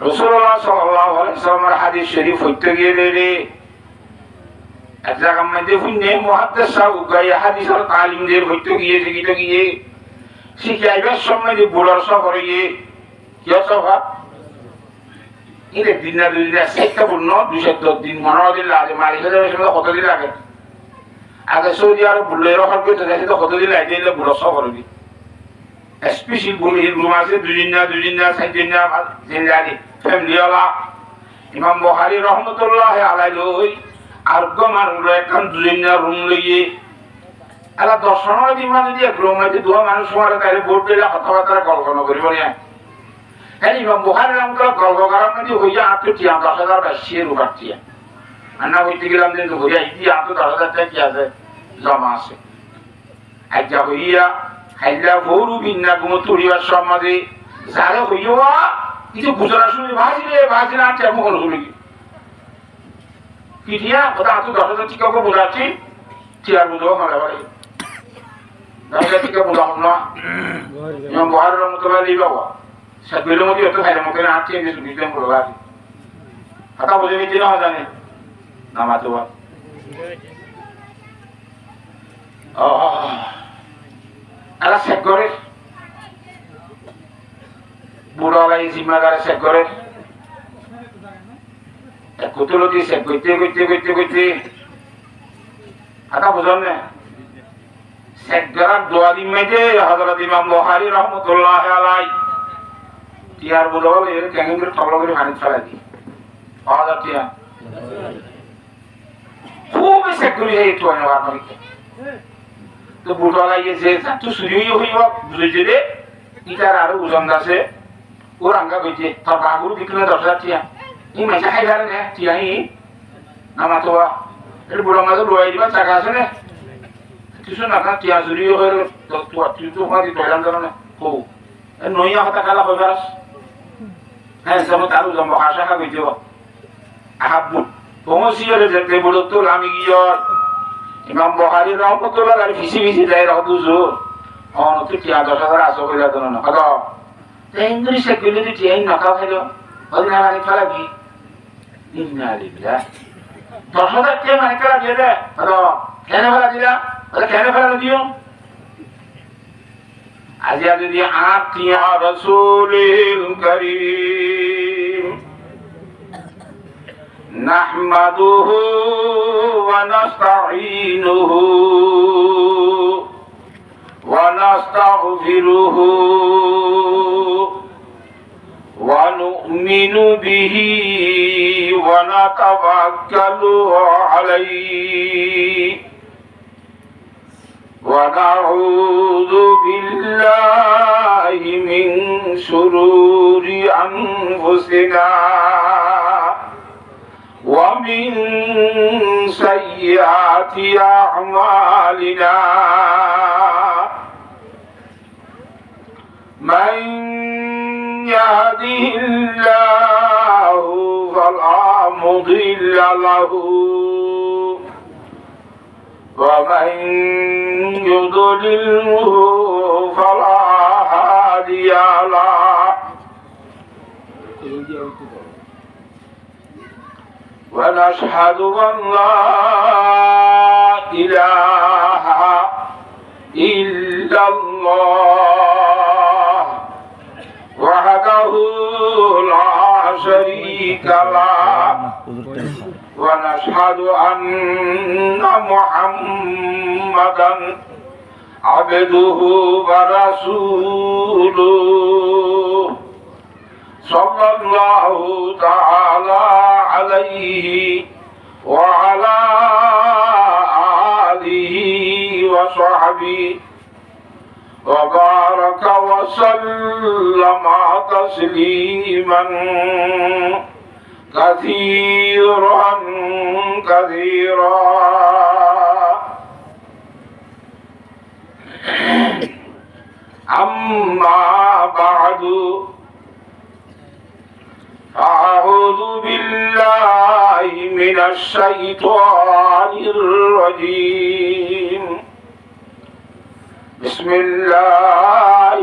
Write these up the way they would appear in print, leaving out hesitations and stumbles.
রাসূলুল্লাহ সাল্লাল্লাহু আলাইহি ওয়াসাল্লামের হাদিস শরীফ হইতে গিয়ে রে এক জায়গা মধ্যে শুনে মুহাদ্দিস সাহেব গায়ে হাদিসের তালিম দিয়ে হইতে গিয়ে শিখাইবার সময় যে বুড়ার সফরে গিয়ে কি সফা দিন না দুই দিন একটা পূর্ণ 210 দিন 15 দিন লাগে মারি ফেলে কত দিন লাগে আগে সৌদি আরব বুলের হল করতে যাচ্ছে তো কত দিন লাগে এলে বুড়ার সফরে গিয়ে স্পেশাল ভূমির রুম আছে দুই দিন না 4 দিন না দিন লাগে ফ্যামিলিওয়ালা ইমাম বুখারী রহমতুল্লাহ আলাইহি লই আর গমার একখান দুই দিন রুম লইয়ে এলা দর্শনের দিন মানে দিয়ে রুম আছে দুয়া মানুষ মারে তাইলে বোর্ড দিলে কথাবার্তা কল্পনা করিব না হ্যাঁ ইমাম বুখারী রহমতুল্লাহ গল্প করার মধ্যে হইয়া 10,000 বেশি রুপাটিয়া আন্না হইতে গেলাম যে হইয়া ইতি 10,000 টাকা কি আছে জমা আছে আজ্ঞা হইয়া হাইলা ভৌরু বিন্না গুমতুরিবার সমাজে যারে হইয়া কিছু গুজরা শুনে ভাজি না আটটা মুখ শুনে কি দিয়া ওটা 10,000 টাকা বোঝাচ্ছি টিয়ার বুঝবো মারা বাড়ি 10,000 টাকা বোঝাবো না ইমাম বুখারী রহমতুল্লাহ আলাইহি বাবা সাবিলের মধ্যে এত ভাইয়ের মতো না আটকে গেছে দিতেন বলা হাতা বুঝে নিতে না জানে নামাতো আলা চেক করে বুড়ালাই জিম্মাদারে চেক করে কুতুলতি চেক করতে হাতা বুঝান না চেক করার দোয়া দিন মেয়েছে হযরত ইমাম বুখারী রহমতুল্লাহ আলাইহি টিয়ার বুঝাবো এর ক্যাঙ্গিং করে টকলা করে পানি ফেলাই দিই 5,000 টিয়া খুব চেক করি একটু আপনার তো বুটা লাগিয়েছে তো সুরিও হইব বুঝেছে রে ইটার আরো ওজন আছে ওর আঙ্গা কইছে তোর বাগুর বিক্রি 10,000 টিয়া ই মাইসা খাই পারে না টিয়া ই নামাতোয়া এর বুড়া মাঝে রয়ে দিবা টাকা আছে না কিছু না না টিয়া সুরিও হয়ে তুই তো মারি তৈলাম জানো না কো নইয়া হতা কালা হয়ে পারাস হ্যাঁ যেমন তার ওজন হাসা খা কইছে আহাবু পৌঁছিয়ে যেতে বলো তো আমি গিয়ে ইমাম বুখারী রহমতুল্লাহ আলাইহি ফিসি যায় রাখু জোর অনতি টিয়া 10,000 আসো কইলা দন না কত তেঙ্গুরি সে কইলে দি টিয়া না কা খাইলো ওদিন আমি ফালাবি ইন্না লিল্লাহ 10,000 টিয়া মানে করা দিয়ে দে কত কেন ফেলা দিলা বলে কেন ফেলা দিও আজিয়া যদি আতিয়া রাসূলিল কারীম نحمده ونستعينه ونستغفره ونؤمن به ونتوكل عليه ونعوذ بالله من شرور أنفسنا ومن سيئات أعمالنا من يهده الله فلا مضل له ومن يضلله فلا هادي له ونشهد أن لا إله إلا الله وحده لا شريك له ونشهد أن محمدا عبده ورسوله صلى الله تعالى عليه وعلى آله وصحبه وبارك وسلم تسليما كثيرا أما بعد أعوذ بالله من الشيطان الرجيم بسم الله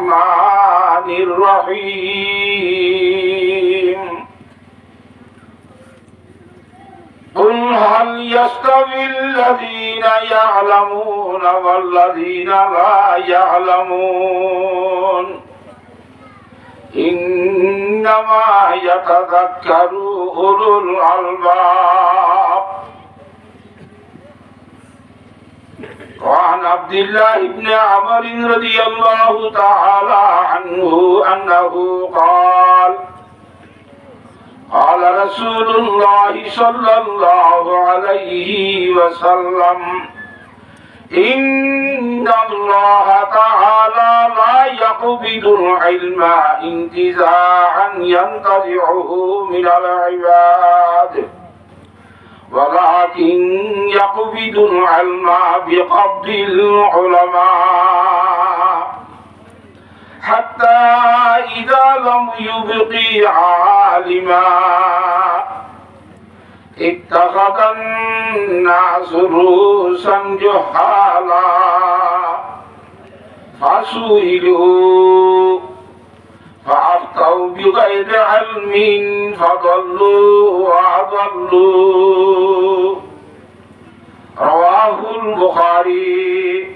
الرحمن الرحيم قل هل يستوي الذين يعلمون والذين لا يعلمون إنما يتذكر أولو الألباب وعن عبد الله بن عمرو رضي الله تعالى عنه أنه قال قال رسول الله صلى الله عليه وسلم إن الله تعالى لا يقبض العلم انتزاعا ينتزعه من العباد ولكن يقبض العلم بقبض العلماء حتى إذا لم يبقي عالما اتخذ الناس رؤوسا جهالا فسئلوا فأفتوا بغير علم فضلوا وأضلوا رواه البخاري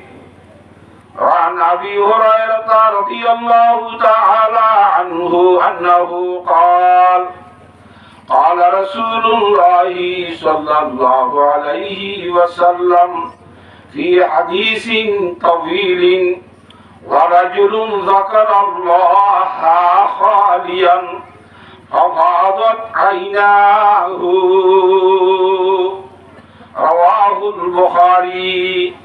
وعن أبي هريرة رضي الله تعالى عنه أنه قال قال رسول الله صلى الله عليه وسلم في حديث طويل ورجل ذكر الله خاليا ففاضت عيناه رواه البخاري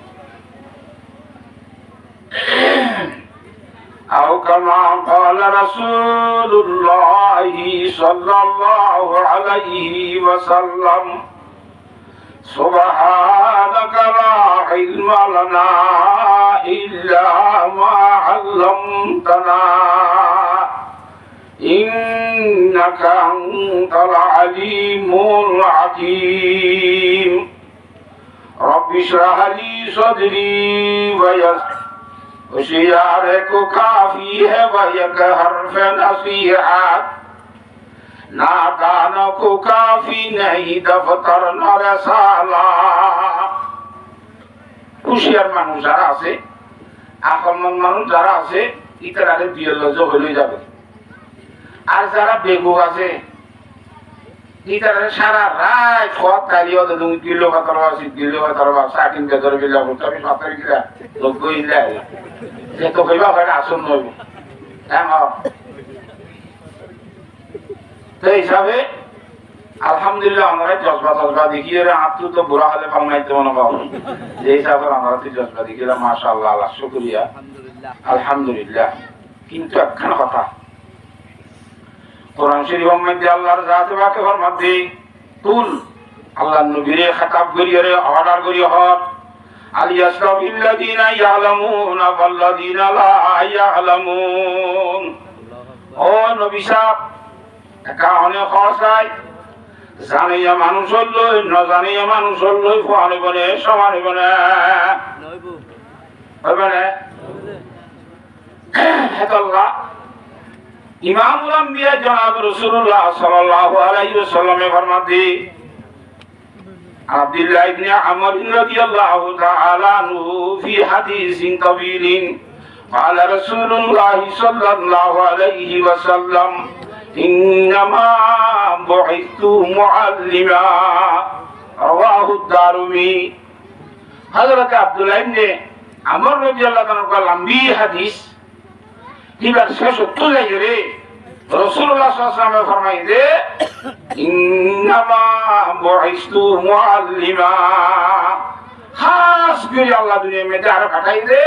أو كما قال رسول الله صلى الله عليه وسلم سبحانك لا علم لنا إلا ما علمتنا إنك أنت العليم الحكيم رب اشرح لي صدري ويسر کو काफी है वह एक हर्फ नसीहत नादानों को काफी नहीं दफ्तर न रसाला হুঁশিয়ার মানুষ যারা আছে আকলমন মানুষ যারা আছে ইতারে বিয়লজ হয়ে যাবে আর যারা বেকুব আছে ইতারে সারা রাত খোয়া তালিও তুমি কিলো কাতর আছে কিলো কাতর বা সাকিন কে ধরে গেলা তবে সাতরে গিলা লোক গইলা যে তো কইবা হয় আসন নইব হ্যাঁ তো হিসাবে আলহামদুলিল্লাহ আমরা জজবা দেখিয়ে আত্মু তো বুড়া হলে ফালমাইতে মনে পাবো যে হিসাবে আমরা তো জজবা দেখিলাম মাশাআল্লাহ আল্লাহ শুকরিয়া আলহামদুলিল্লাহ কিন্তু একখানা কথা কোরআন শরীফের মধ্যে আল্লাহর জাত বাকে ফরমাতে তুল আল্লাহর নবীরে খেতাব করিয়ে অর্ডার করিয়ে হর আলিয়াসবিল্লাযিনা ইয়ালামুনা ওয়াল্লাযিনা লা ইয়ালামুন ও নবী সাহেব কারণে খসাই জানিয়া মানুষ হল না জানিয়া মানুষ হল ফোয়ানি বনে সমানি বনে হেতাল্লাহ ইমামুল আম্বিয়া জনাব রাসূলুল্লাহ সাল্লাল্লাহু আলাইহি ওয়াসাল্লামে ফরমাতে আব্দুল্লাহ ইবনে আমর রাদিয়াল্লাহু তাআলা আনহু ফি হাদিসিন তাওয়িলিন قال رسول الله صلى الله عليه وسلم إنما بعثت معلما رواه الدارمي حضرت عبدالله ابن عمر رضي الله عنه قال لম্বি হাদিস এবার শেষ তো যাই রে রাসূলুল্লাহ সাল্লাল্লাহু আলাইহি ওয়াসাল্লাম ফরমাইছে ইন্নামা বুইস্তু মুআল্লিমা খাস করে আল্লাহ দুনিয়ার মধ্যে আর পাঠাই দে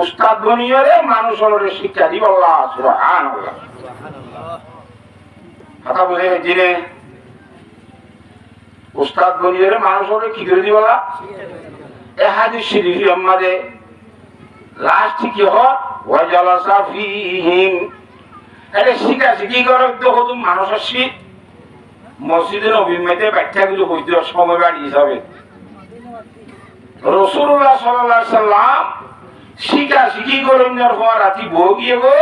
উস্তাদ বনিয়ে রে মানুষের শিক্ষা দিব আল্লাহ সুবহানাল্লাহ কথা বুঝে জিনে উস্তাদ বনিয়ে রে মানুষের কি করে দিবলা এ হাদিস শরীফ আমাদের লাস্ট কি হয় ওয়াজালাসা ফীহিম এটা শিখি করে দেখো তুমি মানুষের শীত মসজিদে নববীর মধ্যে ব্যাখ্যাগুলো হইতে সময় বাড়ি হিসাবে রাসূলুল্লাহ সাল্লাল্লাহু আলাইহি সাল্লাম শিখি করে নেওয়ার পর রাতি বউ গিয়ে গো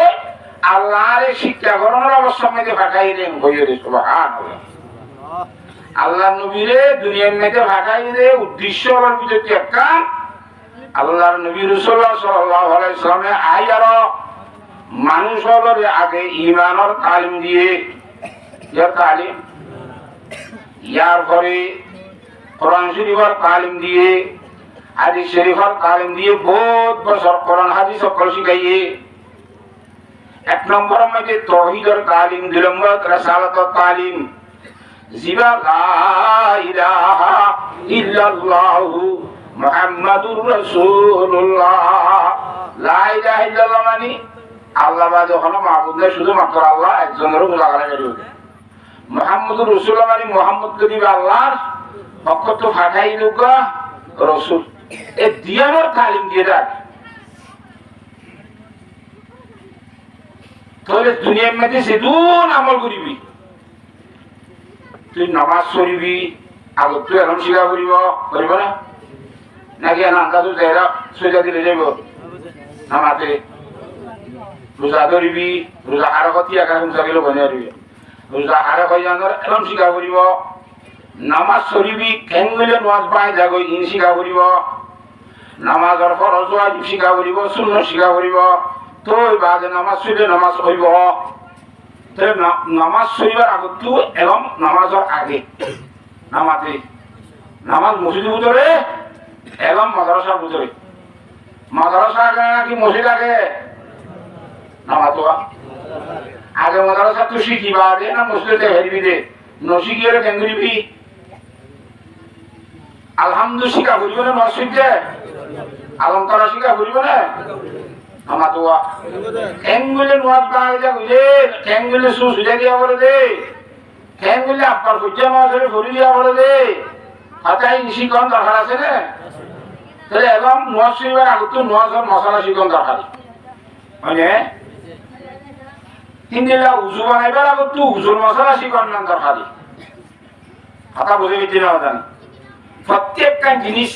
আল্লাহর শিক্ষা গ্রহণের অবস্থার মধ্যে ফাঁকাই দেন হইরে সুবহানাল্লাহ। আল্লাহ নবীরে দুনিয়ার মধ্যে ফাঁকাই দে উদ্দেশ্য হওয়ার ভিতরে একটা আল্লাহর নবী রাসূলুল্লাহ সাল্লাল্লাহু আলাইহি ওয়াসাল্লামে আয়ার মানুষ হলোর আগে ঈমানের তালিম দিয়ে ইয়ার তালিম ইয়ার পরে কোরআন শরীফের তালিম দিয়ে হাদিস শরীফের তালিম দিয়ে বহুত বছর কোরআন হাদিস সকল শিখাইয়ে এক নম্বরের মধ্যে তাওহীদের তালিম, দুই নম্বর রিসালাতের তালিম, জিবা লা ইলাহা ইল্লাল্লাহু মুহাম্মাদুর রাসূলুল্লাহ। লা ইলাহা ইল্লাল্লাহ মানে আল্লাহ বাদে কোনো মাবুদ নেই, শুধুমাত্র আল্লাহ একজনেরও মুলাকানা করিব। মুহাম্মাদুর রাসূলুল্লাহ মানে মুহাম্মদ করিব আল্লাহর পক্ষ তো ফাটাই লোক রাসূল। এই দিয়ানোর তালিম দিয়ে রাখ তাহলে দুনিয়ার মধ্যে সেদুন আমল করিবি। তুই নামাজ পড়িবি আগত তুই এখন শিখা করিব করিব না নাকি আন্দাজও যাইরা সোজা দিলে যাইব নামাতে। রোজা ধরিবি, রোজা হারা কতি একা হিংসা গেলে বনে আসবি, রোজা হারা খাই জানার এখন শিখা করিব। নামাজ পড়িবি কেন গেলে নামাজ পাই যাগ ইন শিখা করিব। নামাজের ফরজ ওয়াজিব শিখা করিব, সুন্নাত শিখা করিব। তুই বাদে নামাজ পড়লে নামাজ পড়িব। তাহলে নামাজ পড়িবার আগত এবং নামাজের আগে নামাজে নামাজ মসজিদের ভিতরে এবং মাদ্রাসার ভিতরে। মাদ্রাসা আগে নাকি মসজিদ আগে? নামাজ আগে মাদ্রাসা তো শিখিবা দে না মসজিদে হেরবি দে নশিকিয়ে কেন করিবি? আলহামদুলিল্লাহ শিখা করিব না মসজিদে? আলমতারা শিখা করিব না? আমার তো ঠ্যাংগুলি নোয়াজ বাঙালি যা বুঝে ঠ্যাংগুলি সু সুজা দিয়া বলে দে, ঠ্যাংগুলি আপনার সূর্য মাসের ভরি দিয়া বলে দে। হাতাই শিকন দরকার আছে না? তাহলে এবং নোয়াজ শিখবার আগত নোয়াজের মশলা শিকন দরকার মানে তিনদিলা উজু বানাইবার আগত উজুর মশলা শিকন নাম দরকারি। কথা বুঝে গেছি না জানি? প্রত্যেকটা জিনিস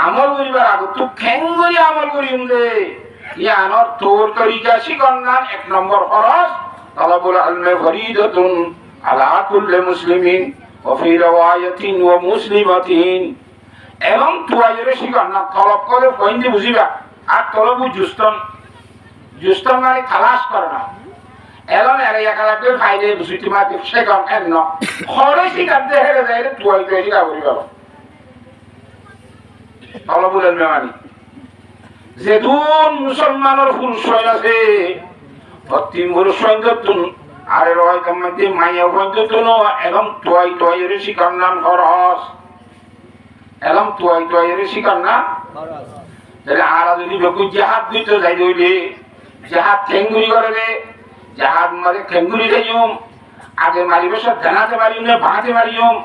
আমল করিবার আগত ঠ্যাংগুলি আমল করিম দে। ইয়ানোর তোর তরিকা শিকন্নান এক নম্বর ফরজ তালাবুল ইলমি ফরিদাতুন আলা কুল্লি মুসলিমিন ওয়া ফি riwayatin ওয়া মুসলিমাতিন। এবং তুয়াইরে শিকন্না তলব করে পয়েন্টে বুঝিবা। আর তলবু জুস্তন জুস্তন মানে তালাশ করে না। এলন এর একালাতে ফাইদে বুঝিতে মাতে শিকন এন ন খরে শিকাতে হেরে যায় তুয়াইতে শিকা করিবা। তলবুল ইলমি মানে যেদুন মুসলমানের পুরুষই আছে অতিম পুরুষই যতুন আর রয় কামাতে মাইয়া পর্যন্তন এবং তোয়াই তোয়াইয়ের শিকার নাম খরচ এবং তোয়াই তোয়াইয়ের শিকার নাম তাহলে আর যদি বেকু জাহাজ দিতে যাই দইলে জাহাজ ঠেঙ্গুরি করে রে জাহাজ মারে ঠেঙ্গুরি যাইম আগে মারিবে সব জানাতে মারিম না বাঁধে মারিম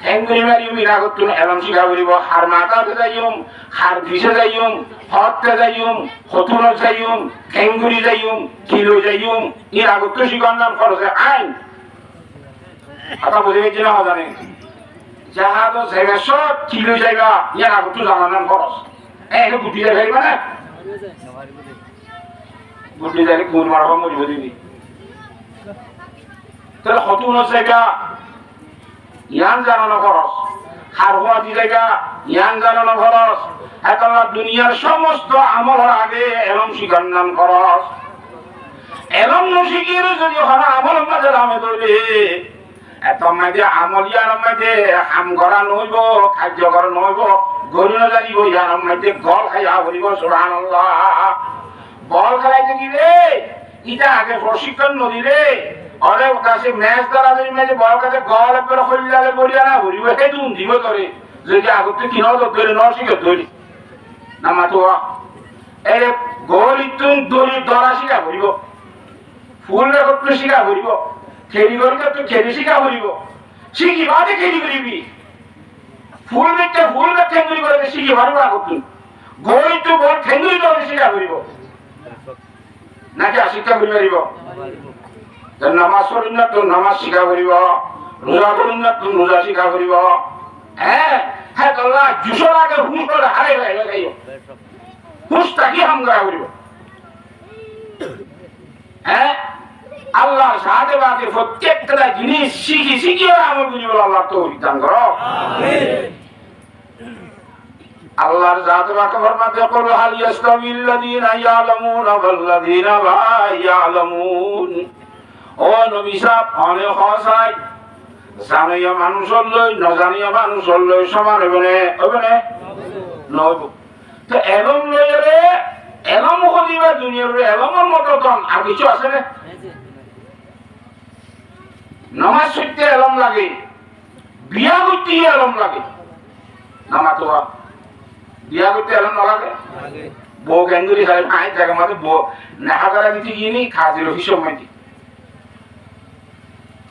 ঠেঙ্গুরি মারিম ইরা করতুন এলম শিখা করিব। হার মাথাতে যাইম, হার ভিসে যাইম, হতে যাইম, হতুন যাইম, ঠেঙ্গুরি যাইম, কিলো যাইম ইরা করতে শিকার নাম খরচে আইন। কথা বুঝে গেছি না জানে? জাহাজ যাইবে সব কিলো যাইবা ইয়ার আগত জানার নাম খরচ। এটা গুটি যাই ভাইবা না গুটি যাইলে গুড় মারবা মরিব দিবি। তাহলে হতুন যাইবা ইয়ান জানানো খরচ, হার হওয়া দি জায়গা ইয়ান জানানো খরচ। এখন দুনিয়ার সমস্ত আমলের আগে এলম শিখার নাম খরচ। এলম নশিকির যদি হরা আমল মাঝে নামে ধরে এত মাঝে আমল ইয়ার মাঝে হাম করা নইব, খাদ্য করা নইব, গরু না জানিব ইয়ার মাঝে গল খাইয়া বলিব সুবহানাল্লাহ। বল খেলাইতে গিলে ইটা আগে প্রশিক্ষণ নদিলে অরে কাছে ম্যাচ দ্বারা যদি মেজে বল কাছে গল একবার হইলালে বলিয়া না হরিব হে দুন দিব ধরে যদি আগত কিনো তো ধরে ন শিখে ধরি না মাতুয়া এরে গোল ইতুন দড়ি দরা শিখা হরিব, ফুল রে করতে শিখা হরিব, খেলি করতে তো খেলি শিখা হরিব। শিখি বাদে খেলি করিবি ফুল বেটে ফুল বে ঠেঙ্গুরি করে শিখি পারবো আগত গোল ইতু বল ঠেঙ্গুরি করে শিখা হরিব নাকি শিক্ষা করি পারিব? নামাজ পড়িম না তো নামাজ শিখা করিব, রোজা করিম না তো রোজা শিখা করিব। হ্যাঁ হ্যাঁ তোলা জুসর আগে হুঁশ করে হারাই হারাই খাইব হুঁশ থাকি হাম করা করিব। হ্যাঁ আল্লাহর সাথে বাকি প্রত্যেকটা জিনিস শিখি শিখি আমল করি বলে আল্লাহ তৌফিক দান করো আল্লাহর জাত বাকি ফরমাতে কুল হাল ইয়াস্তাবিল্লাযীনা ইয়ালামুনা ওয়াল্লাযীনা লা ইয়ালামুন ও নবী সাহেব অনেক হসাই জানিয়া মানুষ হলই নজানিয়া মানুষ হলই সমান হবে না নব তো এলম লইরে এলম হলিবা দুনিয়ার এলমের মতো তন আর কিছু আছে না নামাজ পড়তে এলম লাগে বিয়া করতে এলম লাগে নামাজ তো বিয়া করতে এলম না লাগে বউ কেন্দ্রি সাহেব আই জায়গা মাঝে বউ নেহা করা কিছু গিয়ে খাজির হিসেব মাইতি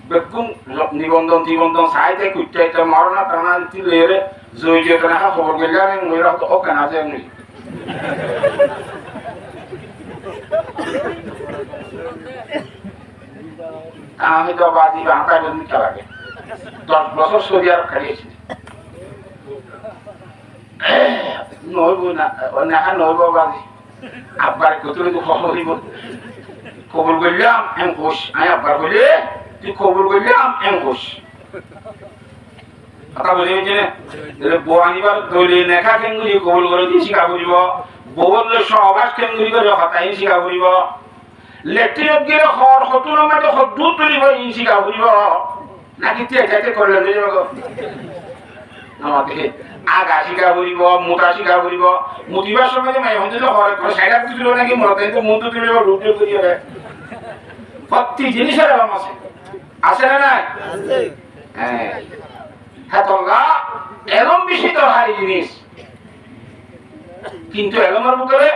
বেগুন নিবন্ধন সাইতে কুইটাইতে মরনা টানা দিতে লেরে জয় যে টানা খবর গেলে আমি মইরা তো ওকে না যায় নি আমি তো বাজি বাঁকা বন্ধু লাগে 10 বছর সৌদি আরব খাইয়েছি নইব না নইব বাজি আব্বার কতলে তো খবর দিব খবর গেলাম এম খুশ আমি আব্বার বলে তুই খবর করলাম এম খুশ কথা বলে যে বউ আনিবার দলে নেখা কেঙ্গুলি কবল করে দিয়ে শিখা করিব বউলে সহবাস কেঙ্গুলি করে হতাই শিখা করিব লেট্রিনত গেলে হর হতুর মাঝে হদ্দু তুলিব ই শিখা করিব নাকি তেতে করলেন আমাকে আগা শিখা করিব মোটা শিখা করিব মুতিবার সময় মাই হতে হরে করে সাইডা তুলিব নাকি মরতে মুন্ডু তুলিব রুটি করিব প্রতি জিনিসের এলাম আছে আছে না নাই হ্যাঁ হ্যাঁ তোমরা এলম বেশি দরকারি জিনিস কিন্তু এলমের ভিতরে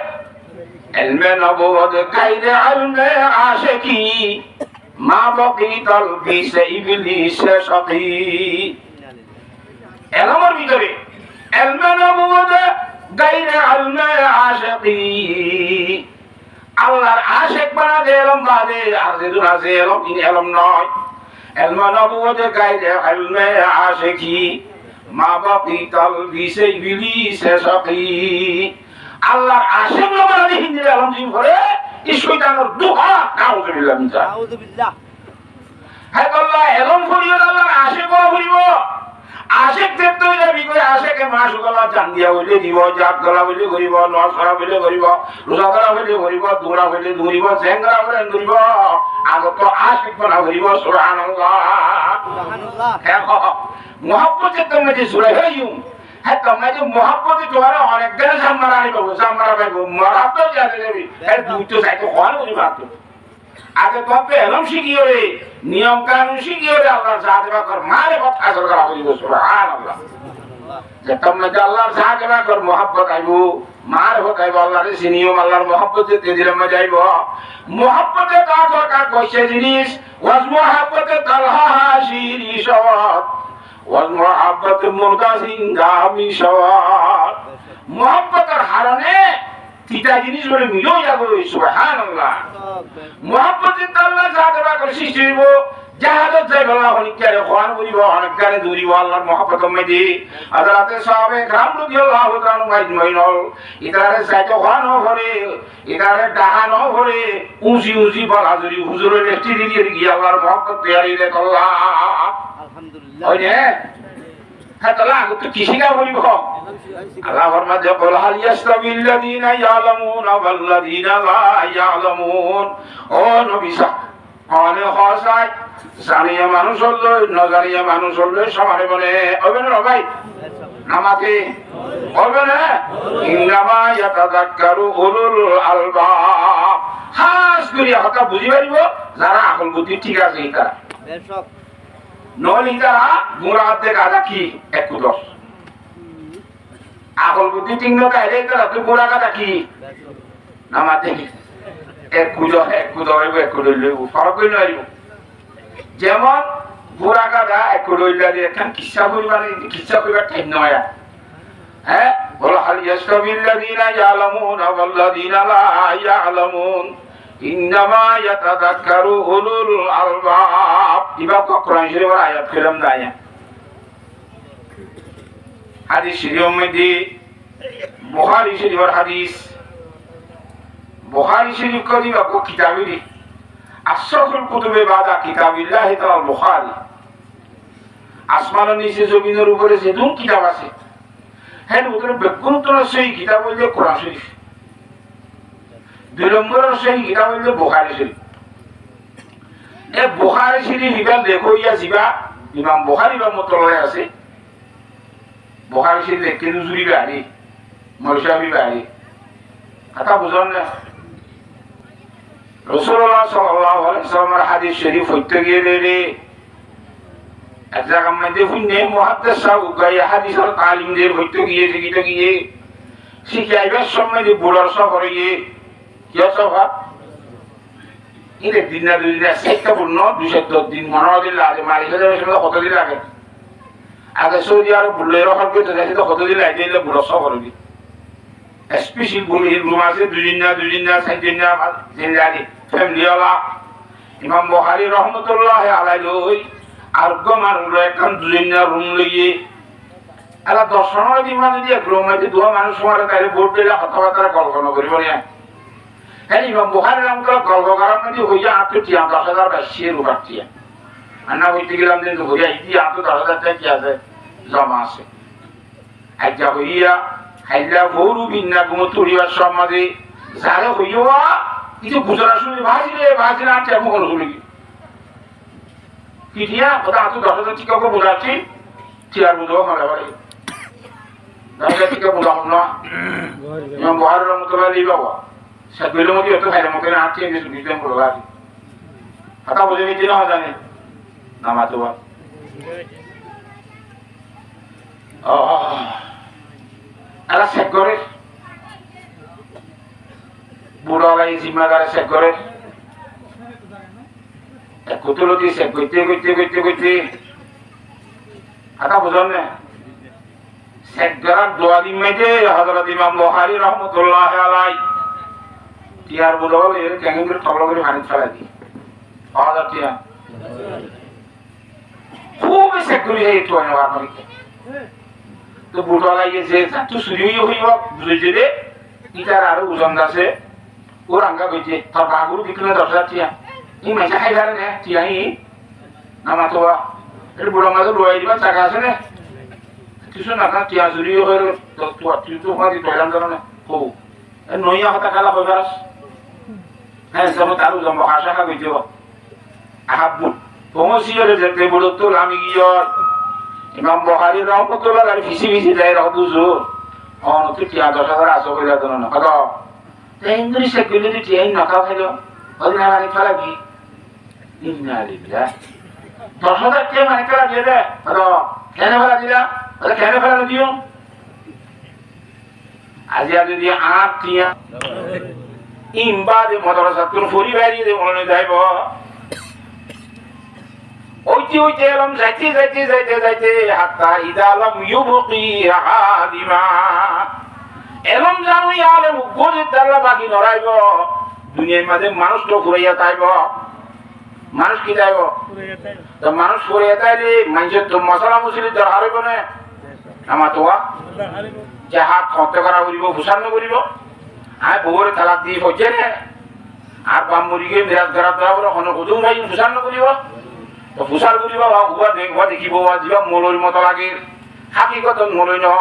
এলমে নবুয়ত গায়রে ইলমে আশিকি মা বাকি তালবিসে ইবলিস শাকি এলমের ভিতরে এলমে নবুয়ত গায়রে ইলমে আশিকি আল্লাহর আশিক বানাতে এলম বাদে আর যেদিন আছে এলম এলম নয় علم نبوت غير علم عاشقي ما بقي تلبيس إبليس شقي আল্লাহর আশিক নবী হিন্দি আলম জি করে এই শয়তানের দুহা নাউযু বিল্লাহ মিন যালিক নাউযু বিল্লাহ হ্যাঁ আল্লাহ এলম করিও আল্লাহর আশিক করিব আশিক দেখতে যাবি কই আশিকে মাশাআল্লাহ জান দিয়া হইলে দিব জাত গলা হইলে করিব নসরা হইলে করিব রোজা করা হইলে করিব দৌড়া হইলে দৌড়িব জেঙ্গা হইলে দৌড়িব আগে তো আশিক বনা করিব সুবহানাল্লাহ সুবহানাল্লাহ হ্যাঁ মুহাব্বতে তুমি যে সুরা হইউ হ্যাঁ তুমি যে মুহাব্বতে তোরা অনেক গেলে সামরা আইব সামরা পাইব মরা তো যাবে যাবি এই দুটো সাইতে কোন করিব আগে তো এলম শিখিও রে নিয়ম কানুন শিখিও রে আল্লাহর সাথে কর মারে কথা হাসিল করা হইব সুবহানাল্লাহ যে তোমরা যে আল্লাহর সাথে কর mohabbat আইবো মার হতাইব আল্লাহর সিনিয়ম আল্লাহর mohabbat তে দিলে মজা আইব mohabbat এ তা দরকার কইছে জিনিস ওয়াজ mohabbat তালহা হাসিরি শাওয়াত ওয়াজ mohabbat মুরদাসিন গামি শাওয়াত mohabbat এর হারনে তিতা জিনিস বলে মিলো যাবো সুবহানাল্লাহ মুহাব্বতে আল্লাহ জাতে বাকর সৃষ্টি হইব জাহাদত যাইব আল্লাহ অনেককারে কোরআন বলিব অনেককারে দৌড়িব আল্লাহর মহব্বত মধ্যে আদালতে সাহাবে کرام রাদিয়াল্লাহু তাআলা আজমাইন ইতারে সাইতো কোরআন করে ইতারে ডাহান করে উঁচি উঁচি বলাজুরি হুজুরের একটি দিয়ে গিয়ে আল্লাহর মহব্বত তৈরি রে আল্লাহ আলহামদুলিল্লাহ ওই যে হ্যাঁ তাহলে আগে তো কৃষিকা বলিব আল্লাহ ফরমাতে কুল হাল ইয়াস্তাবিল্লাযীনা ইয়ালামুনা ওয়াল্লাযীনা লা ইয়ালামুন ও নবী সাহেব হসাই জানিয়া মানুষ হলো নজানিয়া মানুষ হলো সমানে বলে হবে না ভাই নামাতে হবে না ইন্নামা ইয়াতাযাক্কারু উলুল আলবাব খাস করে কথা বুঝি পারিব যারা আকল বুদ্ধি ঠিক আছে তারা বেশক নলি তারা মুরাদে গাদা কি একদশ আকল বুদ্ধি ঠিক না কাইলে তারা তুই গোড়া গাদা কি নামাতে এক কুলো ফরক হইল যেমন বুড়া গাদা এক কুড়া দিয়ে একখান কিসা করিবার টাইম নয় হ্যাঁ বলো হাল ইয়াস্তাবিল্লাযীনা ইয়ালামুনা ওয়াল্লাযীনা লা ইয়ালামুন ইন্নামা ইয়াতাযাক্কারু উলুল আলবাব ইবা কোরআন শরীফের আয়াত ফিলাম দায়া হাদিস শরীফের মধ্যে বুখারী শরীফের হাদিস বুখারী শরীফ করি বা কিতাবেরই আশরাফুল কুতুবে বাদা কিতাবিল্লাহি তাআলা বুখারী। আসমানের নিচে জমিনের উপরে যেদুন কিতাব আছে হ্যাঁ ওদের ব্যক্তিগত সেই কিতাব হইলে কোরআন শরীফ, 2 নম্বরের সেই কিতাব হইলে বুখারী শরীফ। এ বুখারী শরীফ ইবাল দেখো ইয়া জিবা ইমাম বুখারী রহমাতুল্লাহ আছে, বুখারী শরীফ দেখে জুরি বাড়ি মরশাবি বাড়ি কথা বুঝুন না। রাসূলুল্লাহ সাল্লাল্লাহু আলাইহি ওয়াসাল্লামের হাদিস শরীফ হইতে গিয়ে রে এক জায়গা মধ্যে শুনে মুহাদ্দিস সাহেব গায়ে হাদিসের তালিম দিয়ে হইতে গিয়ে শিখাইবার সময় যে বুড়ার সফরে গিয়ে কি সফর ইরে দিন না 2 দিন একটা পূর্ণ 210 দিন মনে দিন লাগে মালিকের সময় কত দিন লাগে আগে সৌদি আরব বুড়লে রকম করতে যাই তো কত দিন লাগে এলে বুড়ার সফর হবি স্পেশাল বুড়ির রুম আছে 2 দিন না 4 দিন না দিন লাগে ফ্যামিলি ওয়ালা ইমাম বুখারী রহমাতুল্লাহ আলাইহি আর গমার একখান 2 দিন না রুম লইয়ে এলা দর্শনের বিমান দিয়ে গ্রহমাইতে 2 মানুষ সমারে তাইলে বোর্ড দিলে কথাবার্তা কল্পনা করিব না হ্যাঁ ইমাম বুখারী রহমাতুল্লাহ গল্প করার মধ্যে হইয়া 10,000 বেশি রুপাটিয়া আন্না হইতে গেলাম যে হইয়া ইতি 10,000 টাকা কি আছে জমা আছে আজ্জা হইয়া হাইলা ভোরু বিন্না গুমতুরিবার সমাজে যারে হইয়া কিছু গুজরা শুনি ভাজি না তেমন কোনো শুনি কি দিয়া ওটা 10,000 টাকা কো বুঝাচ্ছি চিয়ার বুঝো মারা বাড়ি দাইলা টাকা বুঝাম না ইমাম বুখারী রহমাতুল্লাহ আলাইহি বাবা সাবেলে মধ্যে এত ভাইরা মতে না আটকে গেছে বিজয় বলা আছে কথা বুঝে নিতে না জানে নামাজওয়া আলা চেক করে বুড়া লাই জিম্মাদারে চেক করে কুতুলতি চেক করতে কথা বুঝুন না চেক করার দোয়া দিন মেয়েছে হযরত ইমাম বুখারী রহমাতুল্লাহ আলাইহি টিয়ার বুঝাবো এর কেন করে তবলা করে পানি ফেলা দি 1000 টিয়া খুব চেক করে এই তো না আপনি তো বুড়া লাগিয়েছে তো সুরিও হইব বুঝে দে ইটার আর ওজন আছে ওর আঙ্গা কইছে তোর বাগুরু বিকলে 10,000 টিয়া ই মাইসা খাই ধরে না টিয়া ই নামা তো এর বুড়া মাঝে রয়ে দিবা টাকা আছে না কিছু না না টিয়া সুরিও হয়ে তো মারি তোলাম জানো না ও নইয়া হতা কালা হইবারস হ্যাঁ সব তারু জম আশা কা কইছে আহাবু পৌঁছিয়ে যেতে বলো তো আমি গিয়ে ইমাম বুখারী রহমাতুল্লাহ আলাইহি ফিসি যায় রাহুজু অন তো টিয়া 10,000 আসো কইলা তো না কথা তে ইংলিশ এ কইলে দি টিয়া না কা খাইলো ওদিন আমি ফলাবি ইন্না লিল্লাহ 10,000 টিয়া মানে করা দিয়ে দে কথা কেন ফলা দিলা ওটা কেন ফলা দিও আজি যদি 8 টিয়া ইমবাদে মাদ্রাসা তুন ফুরি বাইরে দে মনে যাইব ওইটি এলম যাইতে হাত্তা ইদালাম ইউবকি আদিমা এলম জানো ইয়ালে গজে তালা বাকি নরাইব দুনিয়ার মাঝে মানুষ তো ঘুরাইয়া তাইব মানুষ কি যাইব তো মানুষ ঘুরাইয়া তাইলে মানুষের তো মশলা মুসলি দরকার হইব না আমার তো যাহা খতে করা করিব ভূষান্ন করিব আর বউরে তালাক দিয়ে হচ্ছে না আর বাম মুড়িকে বিরাট ধরা ধরা করে হন কুদুম ভাই ভূষান্ন করিব তো ভূষার করিব উবা দেখবা দেখিব যা মলইর মতো লাগে হাকিকত মলই নহ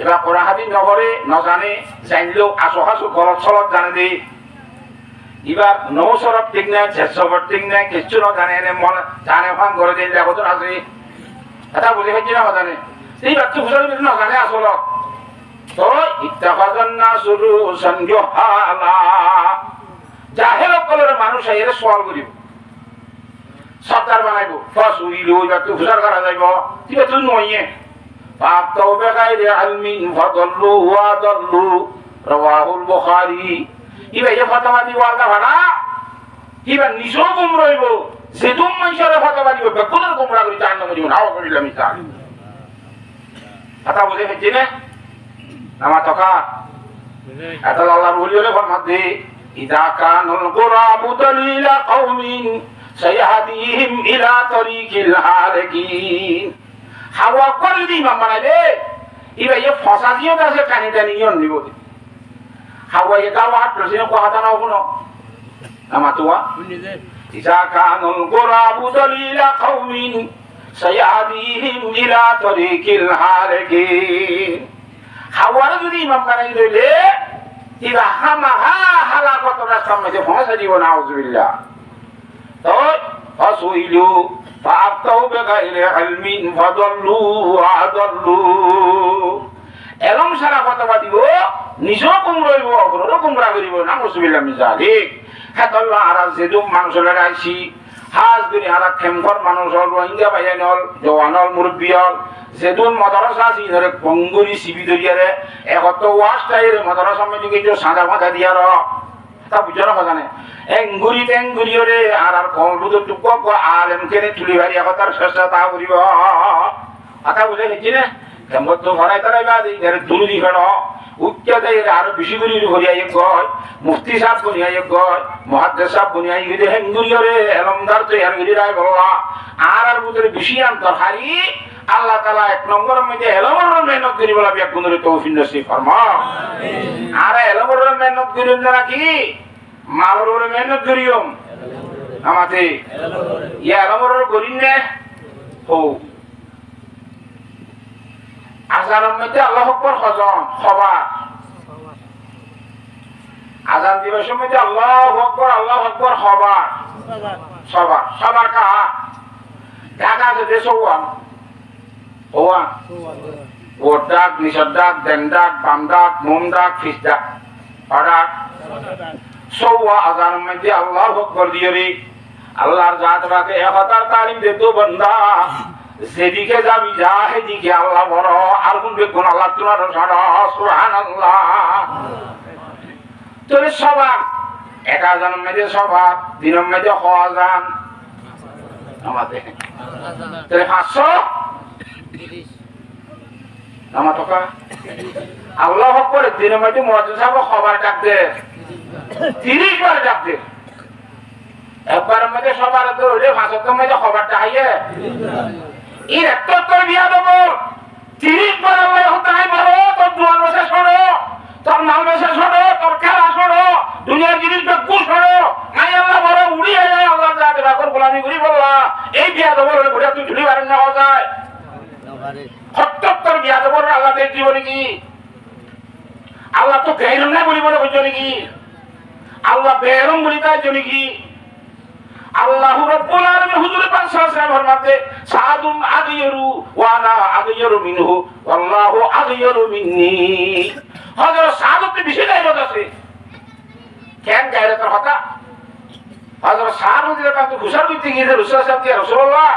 এবার করা হাবি নগরে নজানে জানলেও আসো হাসো গলত চলত জানে দে এবার নৌসরব ঠিক নাই জেসবর ঠিক নাই কিছু নজানে এনে মন জানে ফান করে দিন দেখো আছে এটা বুঝে হচ্ছে না জানে এই বাচ্চা ভূষার নজানে আসল তো ইত্তাখাযান নাসুরু সানজুহালা জাহেল কলর মানুষ এর সওয়াল করিব সরকার বানাইব ফাসুইল ওই বাচ্চা ভূষার করা যাইব ঠিক আছে নইয়ে পাপ তওবা গায়রে আলমিন ফাদাল্লু ওয়া দাল্লু রাওয়াহুল বুখারী ইবা এ ফতোয়া দি ওয়ালা ভাড়া ইবা নিশো গুম রইব সেদুম মানুষের ফতোয়া দিব বেকুদের গুমরা করি জান্ন মরিব নাও করিলাম ইসা কথা বুঝে হচ্ছে না নামা তকা এত আল্লাহর ওলি হলে ফরমাত দে ইদা কানুল গুরাবু দালিলা কওমিন সাইহাদিহিম ইলা তরিকিল হালিকিন হাওয়া করে দি মামা রে ইবা এ ফসা দিও দাসে কানি টানি ইয়ন নিব হাওয়া এ গাওয়া প্রশ্ন কথা নাও কোন Namatuwa إذا كانوا الغراب دليل قوم سيهديهم إلى طريق الهالكين হাওয়ারে যদি ইমাম বানাই দিলে ইবা হামাহা হালাকত রাস্তার মধ্যে পৌঁছে দিব নাউজুবিল্লাহ তো ফাসুইলু ফাআতাউ বিগাইরি ইলমিন ফাদাল্লু আদাল্লু এলম সারা কথা দিব নিজও কম রইব অপরও কুমরা করিব নাউজুবিল্লাহ মিন জালিক হাতাল্লাহ আর যেদুম মানুষের আইছি হাজ দুনি হারা খেমঘর মানুষ হল রোহিঙ্গা ভাইয়ান হল জওয়ান হল মুরব্বী হল যেদুন মাদ্রাসা আছে ইনরে বঙ্গুরি সিবি দরিয়ারে একত ওয়াশটাইর মাদ্রাসা মধ্যে কিছু সাদা মাথা দিয়ার তা বুঝানো কথা নেই এঙ্গুরি টেঙ্গুরিয়রে আর কম বুঝো টুক আলেম কেনে তুলি ভারি একতার চেষ্টা তা করিব কথা বুঝে গেছি না খেমঘর তো ভরাই তারাই বা দুরু দি ফেড় উচ্চা দেয় আরো বেশি করে ঘুরিয়াই গয় মুফতি সাহেব বনিয়াই গয় মহাদ্দেশ সাহেব বনিয়াই গিয়ে হেঙ্গুরিয়রে এলমদার তো এর গিয়ে রায় বললা আর বুঝে বেশি আন্তর হারি আল্লাহ তাআলা এক নম্বরের মধ্যে এলমর মেহনত করি বলা বিয়া গুণরে তৌফিক নসিব ফরমা আর এলমর মেহনত করিম না কি মালর মেহনত করিম আমাতে ইয়া এলমর করিন নে হো আজানের মধ্যে আল্লাহ আকবার হজন সবার আজান দিবসের মধ্যে আল্লাহু আকবার সবার সবার সবার কাহা ঢাকা আছে দেশওয়ান ওয়া ওর ডাক নিষদ ডাক দেন ডাক বাম ডাক মোম ডাক ফিস ডাক পাড়াক সৌয়া আজানের মধ্যে আল্লাহু আকবার দিয়ে রে আল্লাহর জাত রাখে একতার তালিম দে তো বান্দা যেদিকে যাবি যা সেদিকে আল্লাহ বড় আর কোন বেগুন আল্লাহ তোমার সুবহানাল্লাহ তোরে সবার এক আজানের মধ্যে সবার দিনের মধ্যে হজান আমাদের তোরে 530 আমার টাকা আল্লাহ আকবার দিনের মধ্যে মুয়াজ্জিন সাহেব খবর ডাক দে 30 বার ডাক দে একবারের মধ্যে সবার তো হইলে 5 মধ্যে খবরটা আইয়ে এর এত তোর বিয়া দেব 30 বার আল্লাহ হতাই মারো তোর দুয়ার বসে শোনো তোর নাম বসে শোনো তোর খেলা শোনো দুনিয়ার জিনিস বেকুল শোনো নাই আল্লাহ বড় উড়িয়ে যায় আল্লাহ জাতে রাখর গোলামি করি বললা এই বিয়া দেব বলে বুড়া তুই ঝুলি বারেন না যায় ৭০ বিয়া দেব আল্লাহ দেখ জীবনে কি আল্লাহ তো গাইরম না বলি বলে বুঝছো নাকি আল্লাহ বেরম বলি তাই জন্য কি আল্লাহু রাব্বুল আলামিন হুজুরে পাক সাল্লাল্লাহু আলাইহি ওয়াসাল্লাম ফরমাতে সাদুন আগিয়রু ওয়া আনা আগিয়রু মিনহু আল্লাহু আগিয়রু মিন্নি হযরত সাদতে বিশেষ গায়রত আছে কেন গায়রতের কথা হযরত সাদতে কাছে ঘুষার দিতে গিয়ে রাসূল সাহেব দিয়ে রাসূলুল্লাহ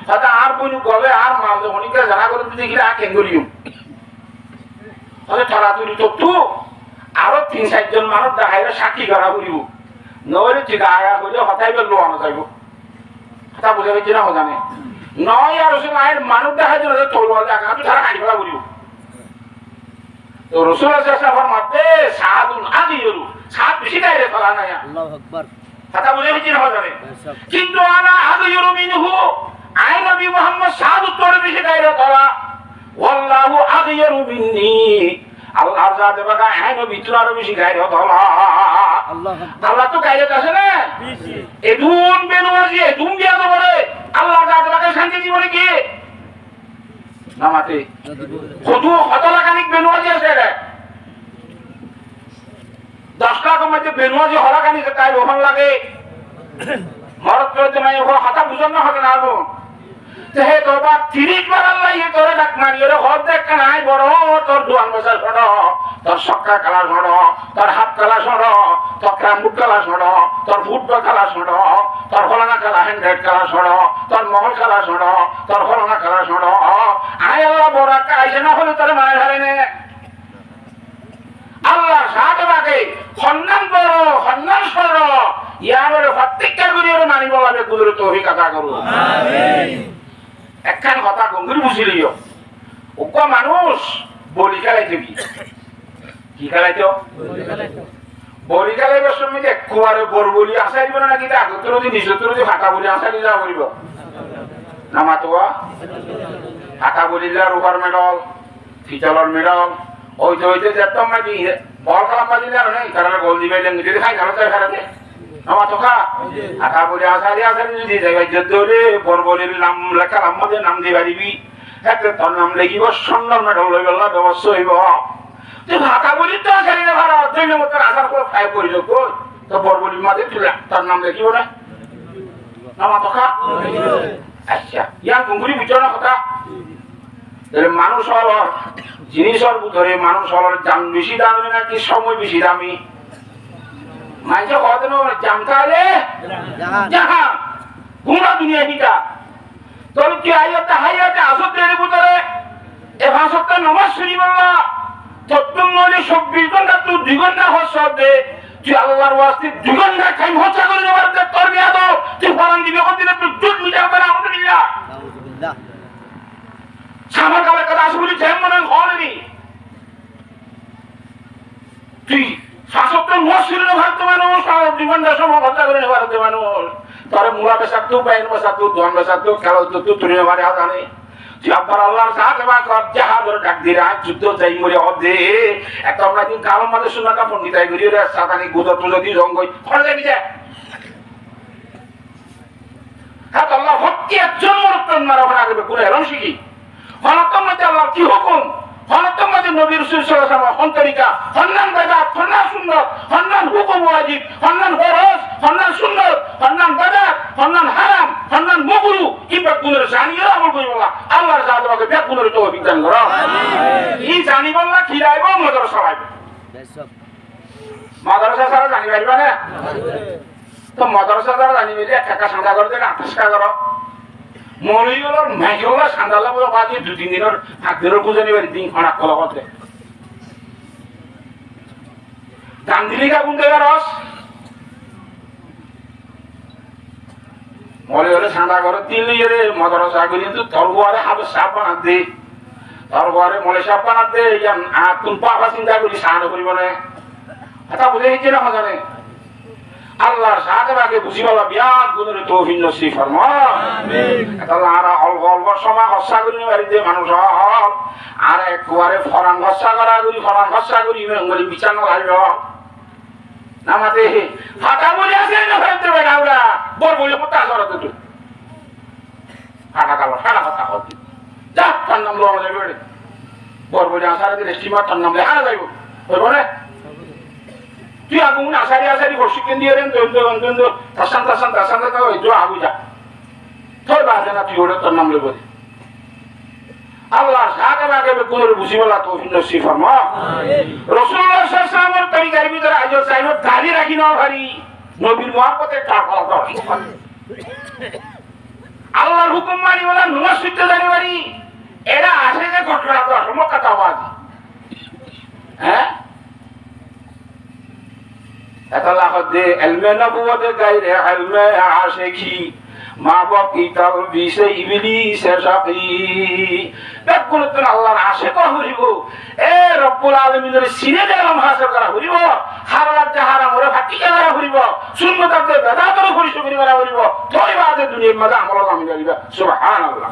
কথা আর বইনু গলে আর মাল অনেকে জানা করে দিতে গিয়ে আ কেঙ্গুরিয়ু হযরত তারাতুরি তো আরো ৩-৪ জন মানুষ দেখাইলে সাক্ষী করা করিব নইলে ঠিক আয়া হইলে হঠাই বেল লোয়ানো যাইব কথা বুঝা গেছি না জানে নয় আর রসুল আয়ের মানুষ দেখা দিল যে তোর বলে আঘাত তারা কাটি ফেলা করিব তো রসুল মারতে সাদুন আদি জরু সাত বেশি গায়ে ফেলা নাই আল্লাহু আকবার কথা বুঝা গেছি না জানে কিন্তু আনা আদি জরু মিনহু আই নবী মুহাম্মদ সাদু তোর বেশি গায়ে ফেলা ওয়াল্লাহু আদি জরু মিন্নি আল্লাহ জাতে বাগা আই নবী তোর আরো বেশি গায়ে ফেলা আল্লাহ তো গাইলে আছে না এদুন বেনওয়াজি এদুন দিয়া বলে আল্লাহ জাত লাকে শান্তি জীবনে কি নামাতে কত কত লাখানিক বেনওয়াজি আছে রে 10 লাখ মধ্যে বেনওয়াজি হলাকানি তাই ওখান লাগে মরত করতে নাই ও হাতা বুঝন না হবে না গো তে তোবা 30 বার আল্লাহ এই তোরে ডাক মারিয়ে রে হদ দেখ নাই বড় তোর দুয়ান বসা শোনো তোর সক্কা কালা শোনো তোর হাত কালা শোনো তোর ক্রামবুক কালা শোনো তোর ফুটবল খেলা শোনো তোর হলনা খেলা হ্যান্ড্রেড খেলা শোনো তোর মহল খেলা শোনো তোর হলনা খেলা শোনো আয় আল্লাহ বড় কাইছে না হলে তোর মায়ের হারে নে আল্লাহ সাহাবাকে সম্মান করো সম্মান করো ইয়ার প্রত্যেকটা গুরির মানিব লাগে গুরুর তৌফিক আতা করো আমিন একখান কথা গম্ভীর বুঝিলিও উক মানুষ বলি খেলাইতে কি খেলাইতো বলি খেলাইবার সময় যে কুয়ারে বড় বলি আসাই দিব না নাকি আগতর যদি নিজতর যদি ফাঁকা বলি আসাই যা করিব না মাতোয়া ফাঁকা বলিলা রুবার মেডল ফিচালর মেডল ওইতে যেতাম মাঝি বল খেলা মাঝি জানো না তারা গোল দিবে যদি খাই খেলা চাই খেলাতে আমার তো খা আটা বলে আসারি আসারি যদি জায়গায় যেতে হলে বরবলির নাম লেখা আমাদের নাম দিয়ে পারিবি একটা তোর নাম লিখিব সুন্দর মেডল লই গেল ব্যবস্থা হইব তুই ভাতা বলি তো আসারি না ভাড়া দুই নম্বর আসার পর ফাইভ করি কই তো বরবলির মাঝে তুই তার নাম লিখিব না আমার তো খা আচ্ছা ইয়ার কুঙ্গুরি বুঝো না কথা মানুষ হল জিনিসের ভিতরে মানুষ হল দাম বেশি দামি নাকি সময় বেশি দামি মানুষ হতে জানতে হলে যাহা পুরা দুনিয়া দিটা তোর কি আইয়াতে হাইয়াতে আসতের ভিতরে এ ভাষাতে নমাজ শুনি বললা তত্ত্ব নইলে 24 ঘন্টা তুই 2 ঘন্টা হস দে তুই আল্লাহর ওয়াস্তে 2 ঘন্টা টাইম হচ্ছা করে নেবার তোর বিয়া দাও তুই ফরান দিবে কোন দিনে তুই দুধ মিটাও করে আলহামদুলিল্লাহ সামার কালে কথা আসবি যেমন হয়নি তুই শাসকটা মসজিদ ভারত মানুষ আর জীবনটা সময় হত্যা করে ভারত মানুষ তার মূলা বেসাত তো বাইন বেসাত তো দোয়ান বেসাত তো খেলা তো তুই নেবারে আদানে তুই আব্বার আল্লাহর সাথে বা কর জাহাজের ডাক দিরা যুদ্ধ যাই মরে হবে একটা আমরা দিন কারণ মাঝে শোনা কা পণ্ডিতাই করি রে সাতানি গুদর তো যদি রঙ্গই ফলে যাবি যা হ্যাঁ আল্লাহ ভক্তি একজন মরতন মারা ওখানে আগে কোন এরম শিখি হনতম মধ্যে আল্লাহ কি হুকুম হনতম মধ্যে নবী রাসূল সাল্লাল্লাহু আলাইহি ওয়াসাল্লাম অন্তরিকা হন্নান বেদাত হন্নান সুন্নাত হন্নান হুকুম ওয়াজিব হন্নান ফরজ হন্নান সুন্নাত হন্নান বেদাত হন্নান হারাম হন্নান মাকরু ইবা কোনের জানিও আমল করি বলা আল্লাহর জাত আমাকে বেদ কোনের তৌফিক দান করো আমিন এই জানি বললা খিলাইব মাদ্রাসা চালাইব মাদ্রাসা সারা জানি পারবা না তো মাদ্রাসা সারা জানি মিলে টাকা সাদা করে দেন 28 টাকা করো মৌলগুলোর মেঘগুলো সান্দালা বলে বাজে 2-3 দিনের 7 দিনের পূজা নিবেন দিন খানা কলা করতে দান দিলি কা গুন দেবে রস মৌলগুলো সান্দা করে দিল্লি রে মাদ্রাসা করি তো তরবারে হাবে সাপ বানাতে তরবারে মলে সাপ বানাতে ইয়ান আতুন পাপা চিন্তা করি সাহায্য করিব না এটা বুঝে হইছে না জানে আল্লাহর সাথে আগে বুঝিবালা বিয়াত গুণের তৌফিক নসিব ফরমা আমিন আল্লাহ আর অল্প অল্প সময় হসা করি বাড়িতে মানুষ হল আর একবারে ফরান হসা করি মেঙ্গলি বিছানো লাগবে নামাতে ফাটা বলি আছে না ফেলতে বেড়া ওরা বর বলি কথা আসলে তো ফাটা কথা হতি যা তার নাম লওয়া যাবে বর বলি আসার দিলে স্টিমার তার নাম লেখা যাইব বলবো না তুই আগুন আসারি বর্ষিকেন দিয়ে রেন তো তাসান তো ওই জো আগু যা তোর বাজে না তুই ওরে তোর নাম লেবো আল্লাহ সাথে আগে কোন বুঝিবলা তৌফিক নসিব ফরমা আমিন রাসূলুল্লাহ সাল্লাল্লাহু আলাইহি ওয়াসাল্লামের তরিকার ভিতরে আজ চাইব দাড়ি রাখি না ভারী নবীর মহব্বতে টাকা দাও আল্লাহর হুকুম মানি বলা নামাজ পড়তে জানি পারি এরা আসে যে ঘটনা তো অসম্ভব কথা আওয়াজ হ্যাঁ এতলাহদে ইলমে নবুয়ত গায়রে ইলমে আশিকি মা বকিতাল বিশে ইবলিসের সাকি দেখুন তো আল্লাহর আশিক হইব এ রব্বুল আলামিনের সিনে দিলাম হাসর করা হইব হারাম হারাম ওরে ফাটি করা হইব সুন্নাত দে বেদাতর করি শুকরি করা হইব তোই বাদে দুনিয়ার মধ্যে আমল কামি করিবা সুবহানাল্লাহ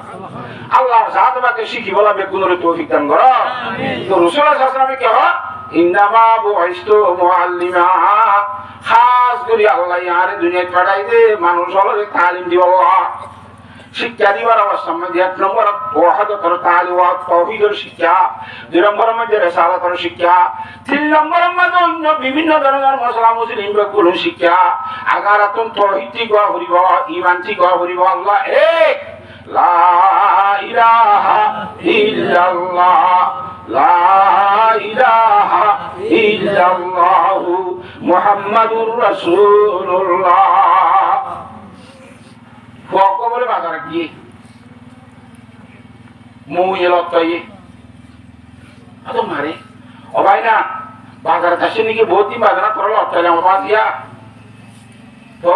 আল্লাহর জাতবাকে শিখি বলা বেকুনের তৌফিক দান করো আমিন তো রাসূলুল্লাহ সাল্লাল্লাহু আলাইহি ওয়াসাল্লাম কে হয় ইন্নামা বুইস্তু মুআল্লিমা খাস করি আল্লাহ ইয়ারে দুনিয়ায় পাঠাই দে মানুষ হলে তালিম দিব আল্লাহ শিক্ষা দিবার অবস্থা মধ্যে 1 নম্বর ওয়াহাদাতুল তালিওয়াত তাওহীদের শিক্ষা 2 নম্বর মধ্যে রিসালাতের শিক্ষা 3 নম্বর মধ্যে অন্য বিভিন্ন ধরনের মশলা মুসলিম গুলো শিক্ষা আগারাতুন তাওহীদ গো হরিব ঈমান গো হরিব আল্লাহ এক লা ইলাহা ইল্লাল্লাহ লা ইলাহা ইল্লাল্লাহ মুহাম্মাদুর রাসূলুল্লাহ ফক বলে বাজার কি মুইলতই আতো মারে ও ভাই না বাজার কাছে নাকি বহুত বাজার তোর লতলে আমার দিয়া তো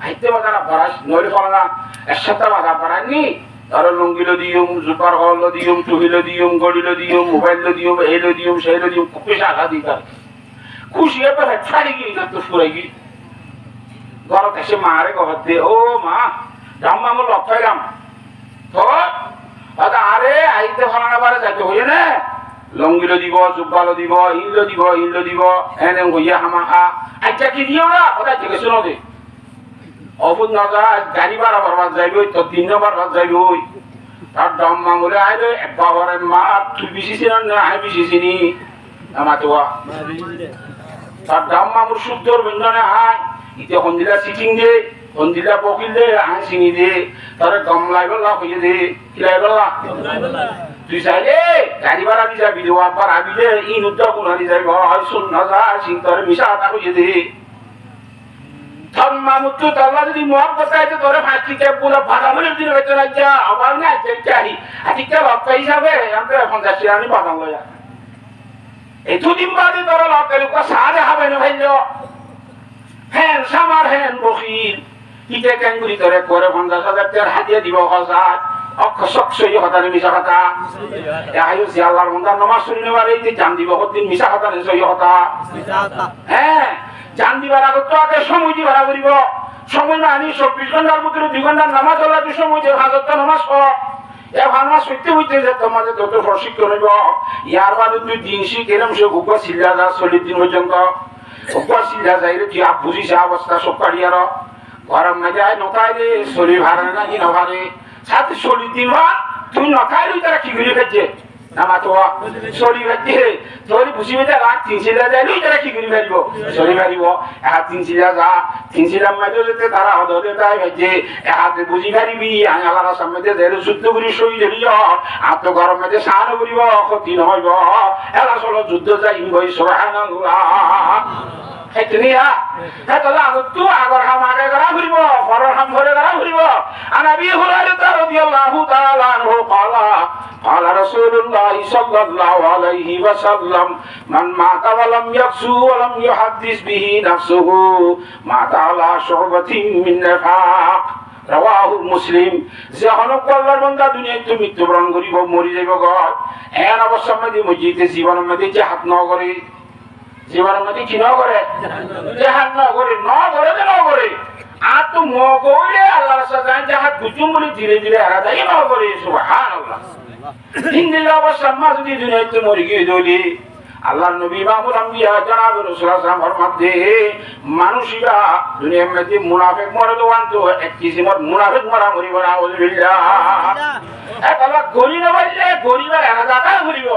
হাইতে বাজার পড়াস নইলে ফলা একসাথে বাজার পড়ানি আর লঙ্গিলো দিয়ম জুপার হল দিয়ম টুহিলো দিয়ম গড়িলো দিয়ম মোবাইল দিয়ম এইলো দিয়ম সেইলো দিয়ম খুব বেশি আঘাত দিতাম খুশি এবার ছাড়ি গিয়ে তো ফুরাই গিয়ে ঘরত এসে মারে ঘর দে ও মা রাম আমার লক্ষাইলাম তো আরে আইতে ফলানা বারে যাইতে হইলে না লঙ্গিলো দিব জুব্বালো দিব ইল্লো দিব এনে হইয়া হামাখা আচ্ছা কি দিও না কথা থেকে শুনো দে অবুদ না যায় গাড়ি ভাড়া বরবাদ যাইবই তো 3 নম্বর বাদ যাইবই তার দাম মামুলে আইলে বাবারে মা তুই বেশি চিনেন না আমি বেশি চিনি আমার তো তার দাম মামুর শুদ্ধর বন্ধনে আয় ইতে হন্দিলা সিটিং দে হন্দিলা বকিল দে আয় চিনি দে তারে গমলাই বলা হইয়ে দে কিলাই বলা তুই চাইলে গাড়ি ভাড়া দি যাবি দে আবার আবি দে ইন উদ্যোগ উনারি যাইব হয় শুন না যা সিং তোরে মিশা আটা হইয়ে দে মামুদ তো তাল্লা যদি মহব্বত আইতে তোরে ফাঁসিকে পুরো বাদামের দিন হইতে না যা আবার না চাই আজকে লক্ষ্য হিসাবে আমরা 50 টাকা বাদাম লয়া এতদিন বাদে তোরা লক্ষ্য লোক সাদে হবে না ভাইল হ্যাঁ সামার হ্যাঁ বকিল ইতে ক্যাঙ্গুরি তোরে করে 50,000 টাকা হাদিয়া দিব হাজার অক্ষসক সই হতারে মিশা কথা আয়ু সি আল্লাহর মন্দার নামাজ শুনে পারে এই জান দিব দিন মিশা হতারে সই হতা হ্যাঁ জান দিবার আগে তো আগে সময় দি ভাড়া করিব সময় না আনি 24 ঘন্টার ভিতরে 2 ঘন্টার নামাজ হলা তুই সময় দিয়ে হাজারটা নামাজ পড় এ ভাঙা সত্যি হইতে যে তোমাদের যত প্রশিক্ষণ হইব ইয়ার বাদে তুই দিন শিখ এরম সে গুপা সিল্লা যা 40 দিন পর্যন্ত গুপা সিল্লা যাই রে তুই বুঝিস অবস্থা সব কাড়িয়ার গরম না যায় নতাই রে শরীর ভাড়া না কি নভারে সাথে 40 দিন বা তুই নখাই লই তারা কি করে ফেলছে নামা তো শরীর ভাজছে তোরি বুঝিবে যা রাত 3 সিলা যায় লই তারা কি করে ফেলব শরীর ভারিব এক 3 সিলা যা 3 সিলা মাঝে যেতে তারা হদতে তাই ভাজছে এক বুঝি ভারিবি আই আল্লাহর সামনে যে শুদ্ধ করি সই দিলিও আত গরম মাঝে সান করিব ক্ষতি নহইব এলা চলো যুদ্ধ যাইম গই সুবহানাল্লাহ হেতনিয়া হেতলা তু আগর হাম আগে করা ঘুরিব পরের হাম ঘরে করা ঘুরিব আনাবি হুরায়রা রাদিয়াল্লাহু তাআলা আনহু قال رسول الله صلى الله عليه وسلم من مات ولم يغزو ولم يحدث به نفسه مات على شعبة من نفاق رواه مسلم জাহানক আল্লাহর বান্দা দুনিয়ায় তুমি মৃত্যুবরণ করিব মরি যাইব গো এন অবস্থার মধ্যে মসজিদে জীবনের মধ্যে যে হাত ন করে জীবনের মধ্যে কি ন করে জাহান ন করে আর তো মগরে আল্লাহর সাথে জাহাত গুজুম বলে ধীরে ধীরে হারা যায় ন করে সুবহানাল্লাহ ইন্দিলা অবস্থা মা যদি দুনিয়াতে মরি গিয়ে দলি আল্লাহর নবী ইমামুল আম্বিয়া জনাব রাসূলুল্লাহ সাল্লাল্লাহু আলাইহি ওয়াসাল্লাম ফরমাতে মানুষিরা দুনিয়ার মধ্যে মুনাফিক মরে দোয়ান তো এক কিসিমর মুনাফিক মরা মরিব না আউযুবিল্লাহ একলা গরি না বললে গরিবের এরাদাটা করিব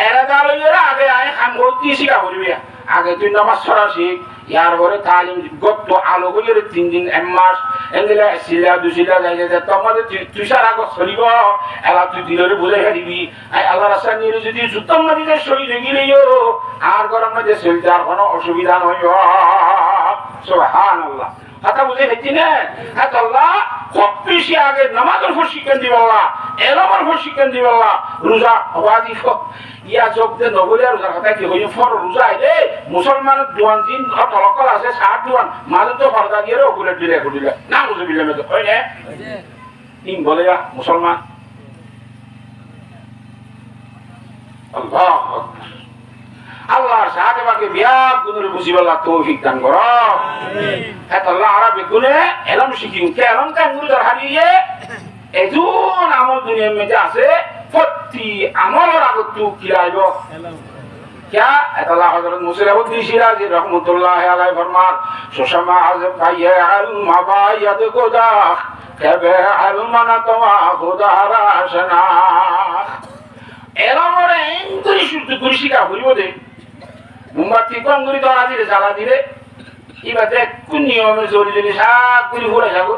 এরাদা লইরা আগে আই খাম গতি শিখা করিবে আগে তুই নামাজ পড়া শিখ ইয়ার পরে তালিম গত আলো গইরে 3 দিন এক মাস এন্দিলা সিলা দুসিলা যাইতে যে তোমাদের তুই সারা গো চলিব এলা তুই দিলরে বুঝাই হারিবি আই আল্লাহর রাস্তা নিয়ে যদি সুতম মদিনে শহীদ গিলিও আর গরম মধ্যে চলতে আর কোনো অসুবিধা নয় সুবহানাল্লাহ কথা বুঝে হচ্ছি না হ্যাঁ আল্লাহ কপিসি আগে নামাজের উপর শিক্ষণ দিব আল্লাহ এলমের উপর শিক্ষণ দিব আল্লাহ রোজা ওয়াজিব ইয়া জগতে নবলিয়া রোজার কথা কি হইছে ফর রোজা আইলে মুসলমানের দুয়ান দিন তলকল আছে 60 দুয়ান মাঝে তো ফরদা দিয়ে ওগুলো দিলে না বুঝবিলে মে তো হয় না তিন বলে মুসলমান আল্লাহ আল্লাহর সাথে বাকি বিয়া গুণের বুঝিবাল্লাহ তৌফিক দান করো আমিন এত আল্লাহ আরবে গুণে এলম শিখিন কে এলম কান গুরু দর হারিয়ে এজুন আমল দুনিয়ার মধ্যে আছে প্রতি আমলের আগত তু কিলাইব क्या अल्लाह हजरत मुसलिहुद्दीन शिराजी रहमतुल्लाह अलैहि फरमान सुषमा आज़म भाई अल मबायद खुदा कबे अल मनतवा खुदा राशना এলামরে ইন্দ্রি শুদ্ধ কুরিশিকা হইব দে মোমবাতি কঙ্গুরি ধরা দিলে জ্বালা দিলে ইবাতে কোন নিয়মে চলিলে সব করে ঘুরে যাব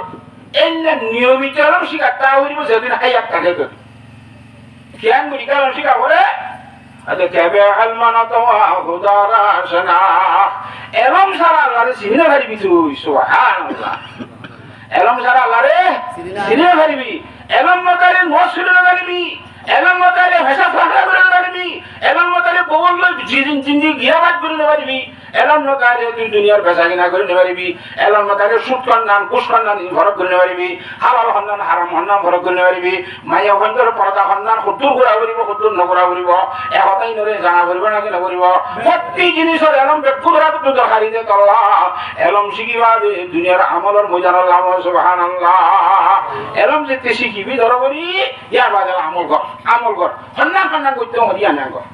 এনে নিয়মিত এলাম শিকারটা হইব যেদিন হাইয়া থাকে তো কেন গুরি কারণ শিকা করে আদে কেবে আলমানাতওয়া খুদারা শনা এলাম সারা আল্লাহরে চিনে পারিবি তুই সুবহানাল্লাহ এলাম সারা আল্লাহরে চিনে পারিবি এলাম মতারে নসুরে পারিবি এলাম মতারে ভাষা ফাঁকা করে পারবি এলাম মতারে বল জিন্দি গিয়াবাদ করে পারবি এলাম মতারে তুই দুনিয়ার ভাষা কিনা করে পারবি এলাম মতারে সুদ কন্যান কুশ কন্যান ভরক করে পারবি হালাল হন্নান হারাম হন্নান ভরক করে পারবি মাইয়া হন্দার পর্দা হন্নান হুদ্দুর করা করিব হুদ্দুর নকরা করিব একতাই নরে জানা করিব না কিনা করিব প্রতি জিনিসের এলাম ব্যক্তি করা তো দরকারি দে আল্লাহ এলাম শিখিবা দুনিয়ার আমলের মজার আল্লাহ সুবহানাল্লাহ এলাম যেতে শিখিবি ধর করি ইয়ার বাজার আমল কর হন্নান করতে হরিয়া না কর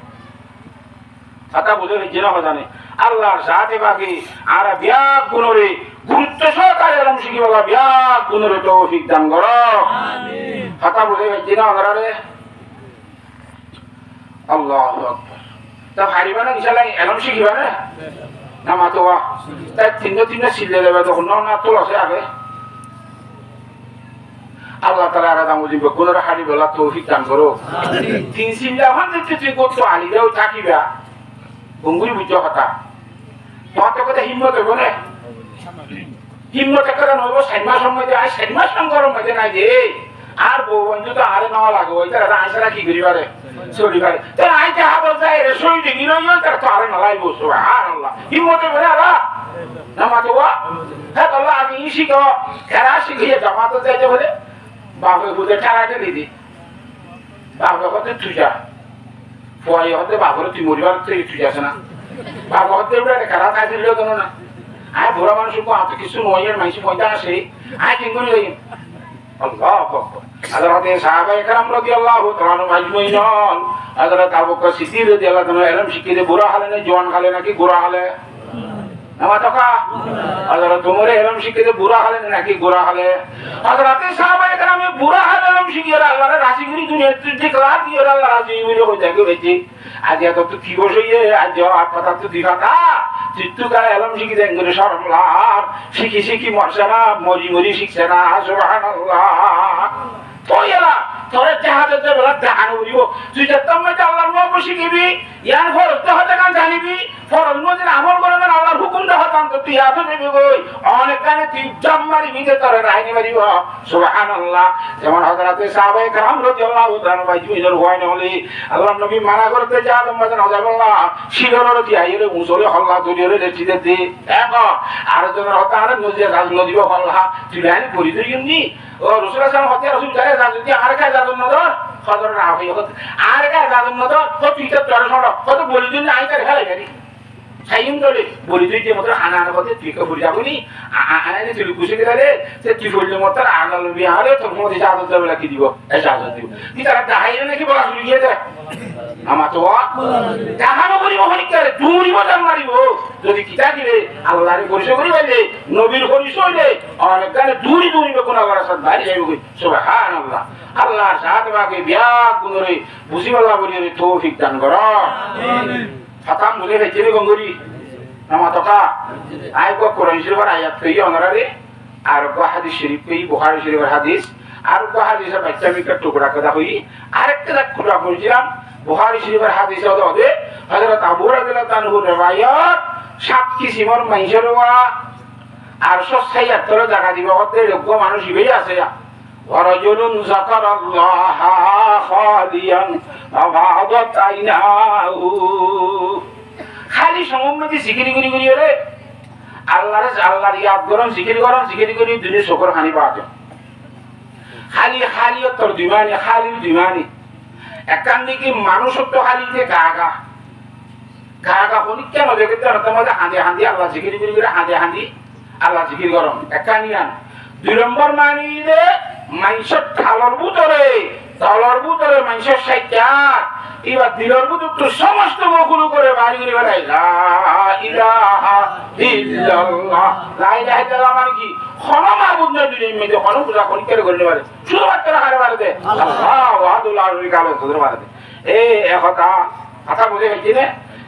কথা বুঝে হয়েছে না জানে আল্লাহর সাথে বাকি আর ব্যাগ গুণরে গুরুত্ব সহকারে এরম শিখি বাবা ব্যাগ গুণরে তৌফিক দান করো কথা বুঝে হয়েছে না ওনারে আল্লাহু আকবার তা হারিবা না ইনশাআল্লাহ এরম শিখিবা না না মাতোয়া তাই তিনটা সিলে দেবে তখন না তোলা আছে আগে আল্লাহ তাআলা আরাদা মুজিব কোনরা হারি বলা তৌফিক দান করো তিন সিলা মানে তুই কত আলি দাও থাকিবা গঙ্গুরি বুঝো কথা তোমার কথা হিম্মত হবে না হিম্মত করে নব সাইমা সময় আই সাইমা সংগরম মধ্যে নাই যে আর বউ বন্ধু তো আরে নাও লাগো ওই তারা আইসারা কি করিবারে চলিবারে তাই আইতে হাবল যায় রে সই দিই নয় তার তো আরে নালাই বসো সুবহানাল্লাহ হিম্মত হবে আল্লাহ নামাতে ওয়া হ্যাঁ আল্লাহ আমি শিখো খেলা শিখিয়ে জামাতে যাইতে বলে বাপে বুঝে ঠাড়াতে দিদি বাপে হতে তুই যা ফয় হতে বাপরে তুই মরিবার তুই যাস না বাপ হতে খেলা খাই দিল কেন না আয় বুড়া মানুষ এত কিছু নয় মানুষ ময়দা আসে আয় কিন করে যাই আল্লাহ হযরত সাহাবায়ে কেরাম রাদিয়াল্লাহু তাআলা আজমাইন হযরত আবু বকর সিদ্দিক রাদিয়াল্লাহু তাআলা এরম শিখিয়ে বুড়া হালে না জওয়ান হালে নাকি গোরা হালে নামা টাকা হযরত ওমর এরম শিখিয়ে বুড়া হালে নাকি গোরা হালে হযরত সাহাবায়ে কেরাম বুড়া হালে এরম শিখিয়ে আল্লাহর রাজি করি দুনিয়াতে দেখলা দিয়ে আল্লাহ রাজি হয়ে যায় বেঁচে আজ এত তো কি বসইয়ে আজ কথা তো দিঘাটা চিত্তুকার এলম শিখি দেন করে সরমলার শিখি শিখি মরছে না মরি মরি শিখছে না সুবহানাল্লাহ তোই এলা তোরে জাহাজে যে বেলা দেখানো করিব তুই যে তোমার আল্লাহর ওয়াক শিখিবি ইয়ার ফরজ তো হতে গান জানিবি ফরজ মধ্যে আমল করে না আল্লাহর হুকুম দে হতাম তো তুই এত দেবি কই অনেক গানে তুই জাম মারি বিদে তোরে রাইনি মারিব সুবহানাল্লাহ যেমন হযরত সাহাবায়ে কেরাম রাদিয়াল্লাহু তাআলা বাইজুইর হয় না হলি আল্লাহর নবী মানা করতে যা তোমরা জানো যাবাল্লাহ শিরর দি আইরে মুসলে হল্লা দরিরে রেচিতে দে দেখো আর জন হতা আর নজিয়া রাজ নদীব হল্লা তুই লাইন পরি দিইনি ও রাসূলুল্লাহ সাল্লাল্লাহু আলাইহি ওয়াসাল্লাম হতে রাসূল যদি আর কাজ জানো না খবর না হই আর কাজ জানো না তো তুই তো তোর সর কত বলি দিন আই করে হেলে গেলি সাইম দলে বলি তুই যে মত হানা হানা কথা তুই কে বলি যাবনি আনে তুই খুশি করে সে তুই বললে মত আগাল বিহারে তোর মধ্যে যা আদত দেবে কি দিব এই আদত দিব তুই তারা দাহাইরে নাকি বলা শুরু গিয়ে দে আমা তো দাহানো করিব হনি করে দূরি বদল মারিব যদি কিতা দিলে আল্লাহর পরিচয় করি বলে নবীর পরিচয় দে অনেক গানে দূরি দূরি কোন আবার সাথে বাড়ি যাইব সুবহানাল্লাহ আল্লাহর সাথে বাকি বিয়া গুনরে বুঝিবাল্লাহ বলি তৌফিক দান করো আমিন ফাতাম বলে হয়েছে গঙ্গুরি নামা তকা আয় কোরআন শরীফের আয়াত কই অনরারে আর হাদিস শরীফ কই বুখারী শরীফের হাদিস আর হাদিসের বাচ্চা মিকা টুকরা কথা কই আরেকটা টুকরা বলছিলাম বুখারী শরীফের হাদিস হবে হযরত আবু রাদিয়াল্লাহু তাআলা riwayat সাত কিসিমর মাইশের ওয়া আর 76 জায়গা দিব হতে যোগ্য মানুষ ইবেই আছে ওয়ারাজুলুন যাকারাল্লাহ খালিয়ান আবাদাত আইনাহু খালি সমমতি জিকির করি করি রে আল্লাহর ইয়াদ করন জিকির করি দুনিয়া শুকর খানি পাওয়া খালি তোর দিমানি একান দিকে মানুষত্ব খালিতে গা হনি কেন দেখে তোমাদের হাঁদি আল্লাহ জিকির করি হাঁদি আল্লাহ জিকির করম একানিয়ান 2 নম্বর মানি রে মানুষের ঢালর ভিতরে মানুষের সাইটা এবার দিলর ভিতর তো সমস্ত বকুলু করে বাড়ি করে বেড়াই লা ইলাহা ইল্লাল্লাহ লা ইলাহা ইল্লাল্লাহ মানে কি কোন মাবুদ না দুনিয়ার মধ্যে কোন পূজা কোন করে করতে পারে শুধু মাত্র হারে মারে দে আল্লাহ ওয়াদুল আরিকাল সুদর মারে দে কথা বুঝে গেছি না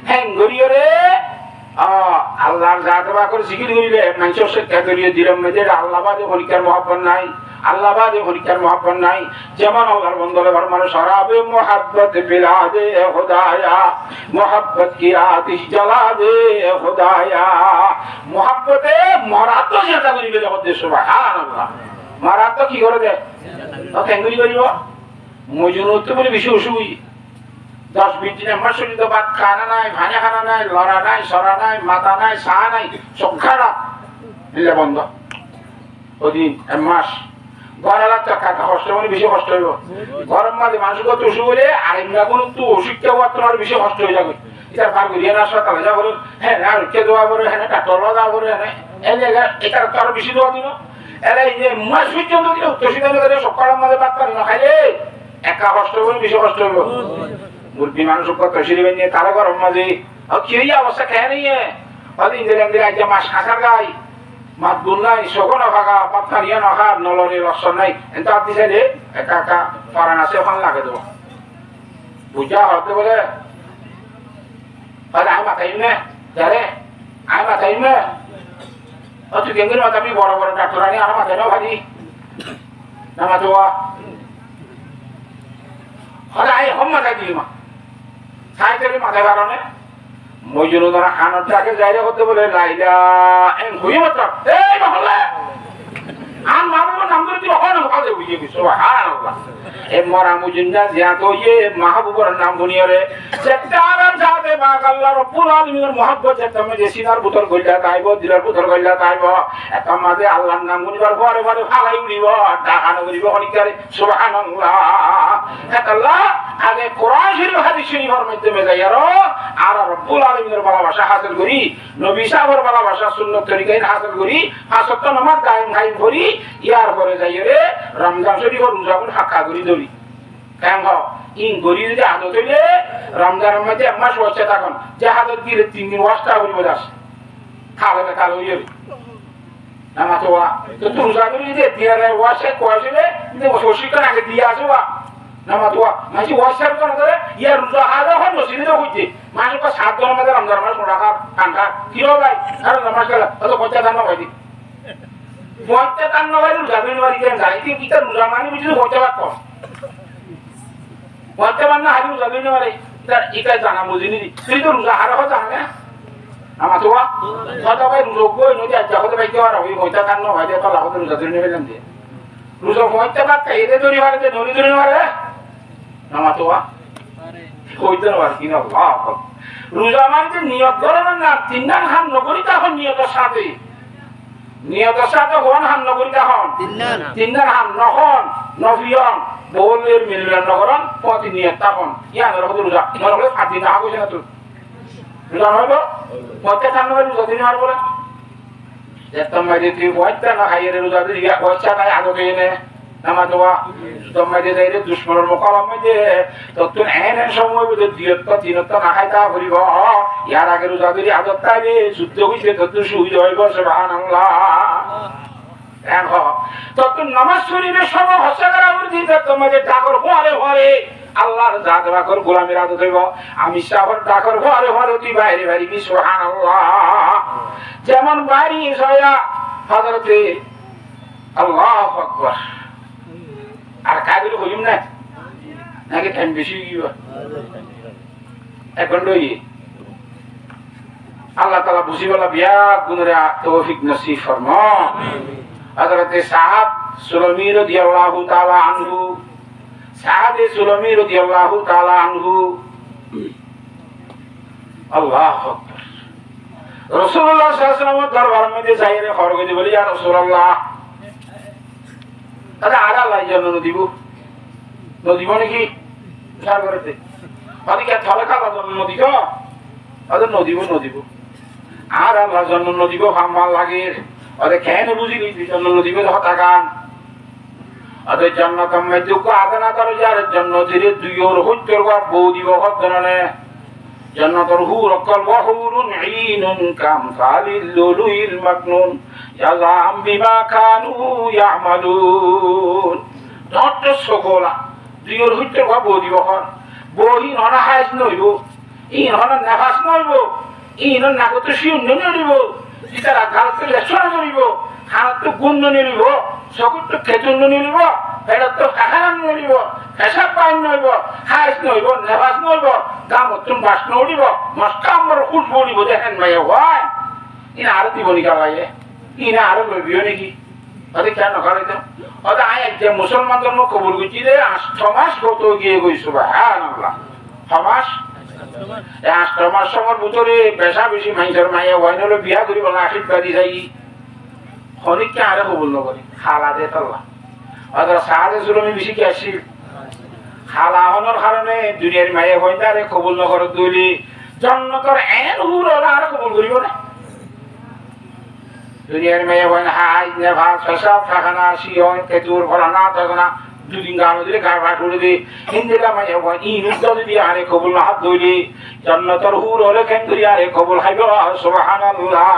হ্যাঁ গরিয় রে আল্লাহর জাত বা করে জিকির করিলে মানুষের শিক্ষা করিয়ে দিলাম মধ্যে আল্লাহ বাদে হরিকার মহব্বত নাই আল্লাহ বাদে হরিকার মহব্বত নাই যেমন আল্লাহর বন্দরে ঘর মানুষ সরাবে মোহাব্বত পিলা দে খোদায়া মোহাব্বত কি আতিশ জ্বালা দে খোদায়া মোহাব্বতে মরা তো চিন্তা করিবে জগতে সুবহানাল্লাহ মরা তো কি করে দে কেঙ্গুরি করিব মজুর তো বলে বেশি অসুবি 10-20 দিন আমার শরীর তো ভাত খানা নাই ভাজা খানা নাই লড়া নাই সরা নাই মাথা নাই সা নাই সব খারাপ নিলে বন্ধ ওদিন মাস গড়ালার তো কাকা কষ্ট মানে বেশি কষ্ট হইব গরম মাঝে মানুষ কত অসুখ হলে আর এমনি কোনো তো অসুখটা হওয়ার তোমার বেশি কষ্ট হয়ে যাবে এটা ভাগ করিয়ে না সকালে যা বলো হ্যাঁ আর কে দেওয়া বলো হ্যাঁ ডাক্তার দেওয়া বলো হ্যাঁ এটা তো আরো বেশি দেওয়া দিল এরা এই যে মাস পর্যন্ত দিল তসিদান করে সকালের মাঝে ভাত পারি না খাইলে একা কষ্ট হইব বেশি কষ্ট হইব মুরগি মানুষ কত সিঁড়ি নিয়ে তারা গরম মাঝে আর কি অবস্থা খেয়ে নিয়ে ইন্দিরা আজ মাছ খাঁচার গাই মাত গুল নাই শোকো না ভাগা পাত্তা নিয়ে নখা নলরে রসন নাই এত আপনি চাইলে একা একা পারান আছে ওখানে লাগে দেবো বুঝা হতে বলে আমি মাথাই নে যারে আমি মাথাই নে তুই কেমন মাথা আমি বড় বড় ডাক্তার আনি আমার মাথায় নাও ভাজি না মাথা হলে আই হম মাথায় দিলি মা সাইকেলের মাথায় কারণে মজুরু ধরা খানোর ডাকে যাইলে করতে বলে লাইলা এম হুই মাত্র এই মহল্লা আন মারবো নাম করে তুই ওখানে কাজে বুঝিয়ে গেছো সুবহানাল্লাহ এ মরা মুজিন্দা জিয়া তো ইয়ে মাহবুবের নাম দুনিয়ারে সেটার সাথে পাক আল্লাহ রব্বুল আলামিনের মহব্বত যেটা মে সিনার ভিতর কইলা তাইবো দিলের ভিতর কইলা তাইবো এত মাঝে আল্লাহর নাম গুনিবার পরে পরে ফালাই উড়িব ডাকানো করিব অনিকারে সুবহানাল্লাহ আল্লাহ আগে কোরআন শরীফ হাদিস শরীফের মাধ্যমে যাই আর রব্বুল আলামিনের ভালোবাসা হাসিল করি নবী সাহেবের ভালোবাসা সুন্নাত তরিকায় হাসিল করি পাঁচ ওয়াক্ত নামাজ কায়েম কায়েম করি ইয়ার পরে যাই রে রমজান শরীফের রোজা কোন হাক্কা করি ধরি কেন ইন গরি যদি আদত হইলে রমজানের মধ্যে এক মাস বসে থাকুন যে হাতত গিয়ে 3 দিন ওয়াশটা করিব যাস খালে খালে হইয়ে নামা তো তো তুই রোজা করি যে দিয়ারে ওয়াশে কোয়াশে যে প্রশিক্ষণ আগে দিয়ে আসবা নামা তো মাঝে ওয়াশার কোন ধরে ইয়া রোজা হারা হন নসিবে হইছে মাসে কো 7 দিনের মধ্যে রমজান মাস রাখা কাঙ্কা কি হবে ভাই আর নামাজ গেল তো কত দাম হয় দি মইতে তান নয় রোজা দিন বাড়ি দেন যাই কি কি রোজা মানে বুঝি হতে পারত মইতে মানে হারি রোজা দিন বাড়ি তার ইকা জানা বুঝিনি তুই তো রোজা হারা হয় জানা না আমার তো কত ভাই রোজা কই নদী আজ কত ভাই কি আর ওই মইতে তান নয় তো লাভ রোজা দিন বেলাম দিয়ে রোজা মইতে বাদ কাইরে ধরি বাড়িতে ধরি ধরি মারে আমার তো কইতে না কি না আল্লাহ রোজা মানে নিয়ত করে না তিন দিন হাম নগরী তখন নিয়তের সাথে নিয়তের সাথে হন হাম নগরী তখন তিন দিন হাম নহন নফিয়ন বলের মিলন নগরন প্রতি নিয়ত তখন ইয়া নরক রোজা নরক ফাটি না কইছে না তুই রোজা হইব পয়সা থান নগরী রোজা দিন আর বলে যেতম মাইরে তুই পয়সা না খাইরে রোজা দিই পয়সা নাই আগে এনে নামাজ দোয়া তোমাদের যাইরে দুশমনের মোকাবিলা দে তো তুই এনে সময় বুঝে দিয়ত তিনত না খাইতা করিব ইয়ার আগে রোজা ধরি আদত তাইলে শুদ্ধ হইছে তো তুই সুবিধা হইব সুবহানাল্লাহ দেখো তো তুই নামাজ শরীরের সময় হসা করা বলছি তোমাদের ঠাকুর হরে হরে আল্লাহর জাত বাকর গোলামের আদত হইব আমি সাহর ঠাকুর হরে হরে তুই বাইরে বাইরে কি সুবহানাল্লাহ যেমন বাইরে সয়া হযরতে আল্লাহু আকবার আর কাজের হইম না নাকি টাইম বেশি গিয়ে এখন লই আল্লাহ তাআলা বুঝিবালা বিয়া গুনরে তৌফিক নসিব ফরমা হযরতে সাহাব সুলামি রাদিয়াল্লাহু তাআলা আনহু সাহাবে সুলামি রাদিয়াল্লাহু তাআলা আনহু আল্লাহু আকবার রাসূলুল্লাহ সাল্লাল্লাহু আলাইহি ওয়াসাল্লাম দরবার মধ্যে যাইরে খরগদি বলি ইয়া রাসূলুল্লাহ তাহলে আর আল্লাহ জন্য দিব নদীব নাকি সার করতে ওদিকে থলে খাওয়া জন্য নদীব ওদের নদীব আর আল্লাহ জন্য নদীব ভাল লাগে ওদের কেন বুঝি গেছি জন্য নদীব হতাকান ওদের জন্য কমে দুঃখ আদানা করো যার জন্য ধীরে দুই ওর হত্যর বউ দিব হতনে জান্নাতুল হুর কাল ওয়াহুরুন ঈনুন কাম ফালিল লুলুইল মাকনুন জাযাম বিমা কানু ইয়ামালুন নট সকলা দিয়র হইতে বদি বহর বহি ননা হাইস নইব ই ননা নাফাস নইব ই ননা নাগত শিউন ননিব ইতারা গালতে লেছন ননিব হাত গুণ ননিব সকত খেতুন ননিব এটা তো কাহারান ননিব হিসাব পাইন নইব হাইস নইব নাফাস নইব গামতুন বাস নইব মস্কামর খুশ বলিব দেখেন মাইয়া হয় ইনা আর দিব নি গালায়ে ইনা আর লইবিও নাকি আরে কেন নকালাইতো ওটা আই যে মুসলমান ধর্ম কবুল করছি রে 8 মাস কত গিয়ে গই সুবহানাল্লাহ 6 মাস এই 8 মাস সময়ের ভিতরে বেশা বেশি মাইন্ডের মাইয়া হয় নলে বিয়া করিব না আশীর্বাদ বাড়ি যাই অনেক কে আরে কবুল না করি খালা দে আল্লাহ ওটা সাহায্য সুরমি বেশি কি আসি খালা হওয়ার কারণে দুনিয়ার মাইয়া হয় না রে কবুল না করে দইলি জান্নাতের এন হুর আর কবুল করিব না দুনিয়ার মেয়ে হয় হাই নেভা সসাব থাকানা শিয়ন কেতুর ফলানা তখনা দুদিন গানো দিলে গা ভাট করে দে হিন্দিরা মাই ইন উদ্দ দিয়ে আরে কবুল হাত ধইলে জান্নাতের হুর হলে কেন করি আরে কবুল হাইব সুবহানাল্লাহ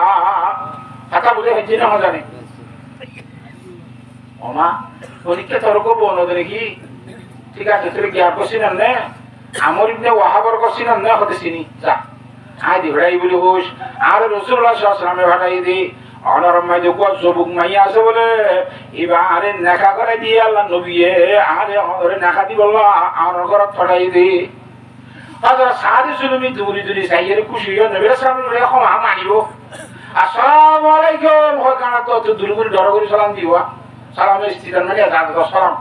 কথা বুঝে হচ্ছে না জানে ওমা পরীক্ষা তোর করবো অন্যদের কি ঠিক আছে তুই জ্ঞান করছিস না আমার ইবনে ওয়াহাবর করছিস না হতে চিনি যা আই দি ভাই বলি হোস আর রাসূলুল্লাহ সাল্লাল্লাহু আলাইহি ওয়াসাল্লামে ভাটাই দি অনরমাই দেখো সবুক মাইয়া আছে বলে এবারে নেকা করে দিয়ে আল্লাহ নবীয়ে আরে ওরে নেকা দি বললা আমার ঘর ফাটাই দি আদর সাদি সুলমি দূরি দূরি সাইয়ের খুশি হয়ে নবী সাল্লাল্লাহু আলাইহি ওয়াসাল্লাম মানিব আসসালামু আলাইকুম হকানা তো দূর করে ডর করে সালাম দিবা সালামের স্থিতান মানে আদা সালাম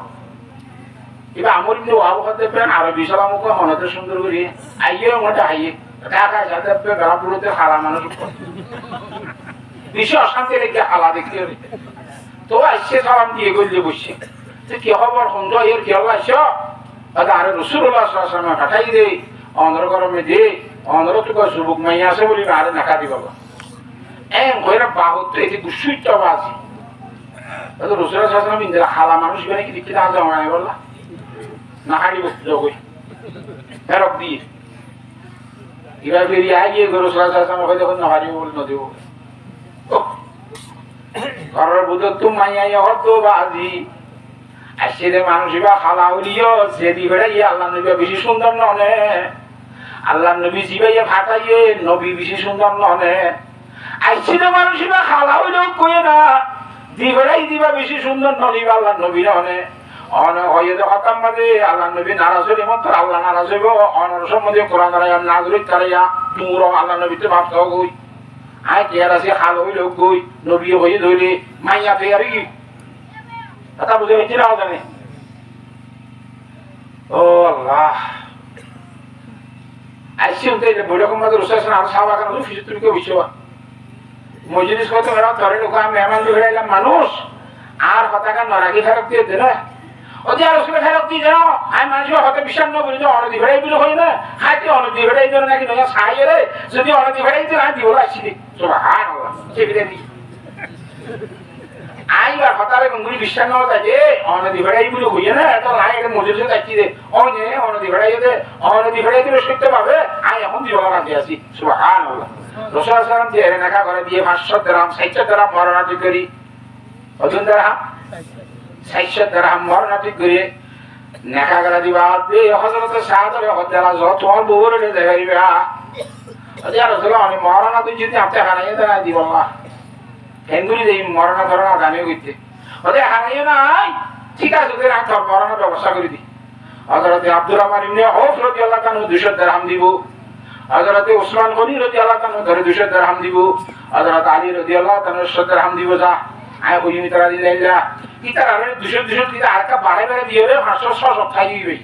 এবার আমার ইবনে ওয়াহাব হতে পেন আরবি সালামকে মনতে সুন্দর করে আইয়ে মতে আইয়ে ঢাকা যাতে বেড়াপুরতে হারা মানুষ বেশি অশান্তি লেগে হালা দেখতে হবে তো আসছে সালাম দিয়ে গলিয়ে বসছে কি খবর সন্ধ্য এর কি হল আসছ আরে রাসূলুল্লাহ সাল্লাল্লাহু আলাইহি ওয়াসাল্লাম পাঠাই দে অনর গরমে দে অনর তো যুবক মাইয়া আছে বলি আরে নাকা দি বাবা এম কইরা বাহুত এটি গুসুইটা বাজি তো রাসূলুল্লাহ সাল্লাল্লাহু আলাইহি ওয়াসাল্লাম ইন্দা হালা মানুষ বেনে কি দেখতে দাও না বললা না হাড়ি বসতে কই ফেরক দিয়ে ইরা ফেরি আইয়ে রাসূলুল্লাহ সাল্লাল্লাহু আলাইহি ওয়াসাল্লাম যখন না হাড়ি বল না দেব ঘরের বুঝো তো মাইয়া হতো বাজি আসলে মানুষ বা খালা হলিও সেদি বেড়াইয়ে আল্লাহ নবী বেশি সুন্দর ননে আল্লাহ নবী জিবাইয়ে ফাটাইয়ে নবী বেশি সুন্দর ননে আসলে মানুষ বা খালা হইলেও কয়ে না দি বেড়াই দিবা বেশি সুন্দর নলিবা আল্লাহ নবী ননে অন হয়ে হতাম মাঝে আল্লাহ নবী নারাজ হইলে মত আল্লাহ নারাজ হইব অনর সম্বন্ধে কোরআন দাঁড়াইয়া নাজরিক দাঁড়াইয়া তুমর আল্লাহ নবীতে ভাবতে গই আয় কে আর আছে খাল হইল গই নবী হয়ে ধইলে মাইয়া ফেয়ার কি কথা বুঝে হয়েছে না জানে ও আল্লাহ আইসি উঠে বৈরকম মাঝে রসুল আর সাহাবা কেন ফিজু তুমি কেউ বিশ্ববা মজলিস কত মেরা ধরে লোক মেহমান দিয়ে বেড়াইলাম মানুষ আর হতাকা নরাগি ফেরত দিয়ে দে না ওদি আর রসুল ফেরত দিয়ে জানো আমি মানুষের হতে বিশ্বাস না বলি যে অনদি ভেড়াই বলে হই না হাতে অনদি ভেড়াই ধরে নাকি নয়া সাহায্য রে যদি অনদি ভেড়াই দিয়ে আমি দিবলা আসছি সুবহানাল্লাহ সে বিদে দি আইবার হতারে গঙ্গুরি বিশ্বাস না যায় যে অনদি ভেড়াই বলে হই না তো লাই এটা মজলিসে যাচ্ছি দে অনে অনদি ভেড়াই দে অনদি ভেড়াই দিয়ে শিখতে পাবে আমি এখন দিবলা রাখতে আসি সুবহানাল্লাহ রাসূল সাল্লাল্লাহু আলাইহি ওয়াসাল্লাম দিয়ে নেকা করে দিয়ে 500 দিরহাম 60 দিরহাম মরনাটি করি ওজন দিরহাম 60 দিরহাম মরনাটি করে নেকা করে দিবা দে হযরত সাহাবারে হদ্দারা যত তোমার বউরে দেখাইবা আজ আর রাসূল আমি মরনা তুই যদি আপনি হারাইয়া দেনা দিবল্লাহ হেন্দুরি দেই মরনা ধরনা জানিও কইতে ওরে হারাইও নাই ঠিক আছে তোর আমি তোর মরনা ব্যবস্থা করে দি হযরত আব্দুর রহমান ইবনে আউফ রাদিয়াল্লাহু তাআলা 200 দিরহাম দিব হযরত ওসমান গনি রাদিয়াল্লাহু তাআলা ধরে 200 দিরহাম দিব হযরত আলী রাদিয়াল্লাহু তাআলা 100 দিরহাম দিব যা আয় কই নি তারা দিলাইলা ইতারা 200 দিতে আর কা বাড়াই বাড়াই দিও রে 500 600 খাই দিবি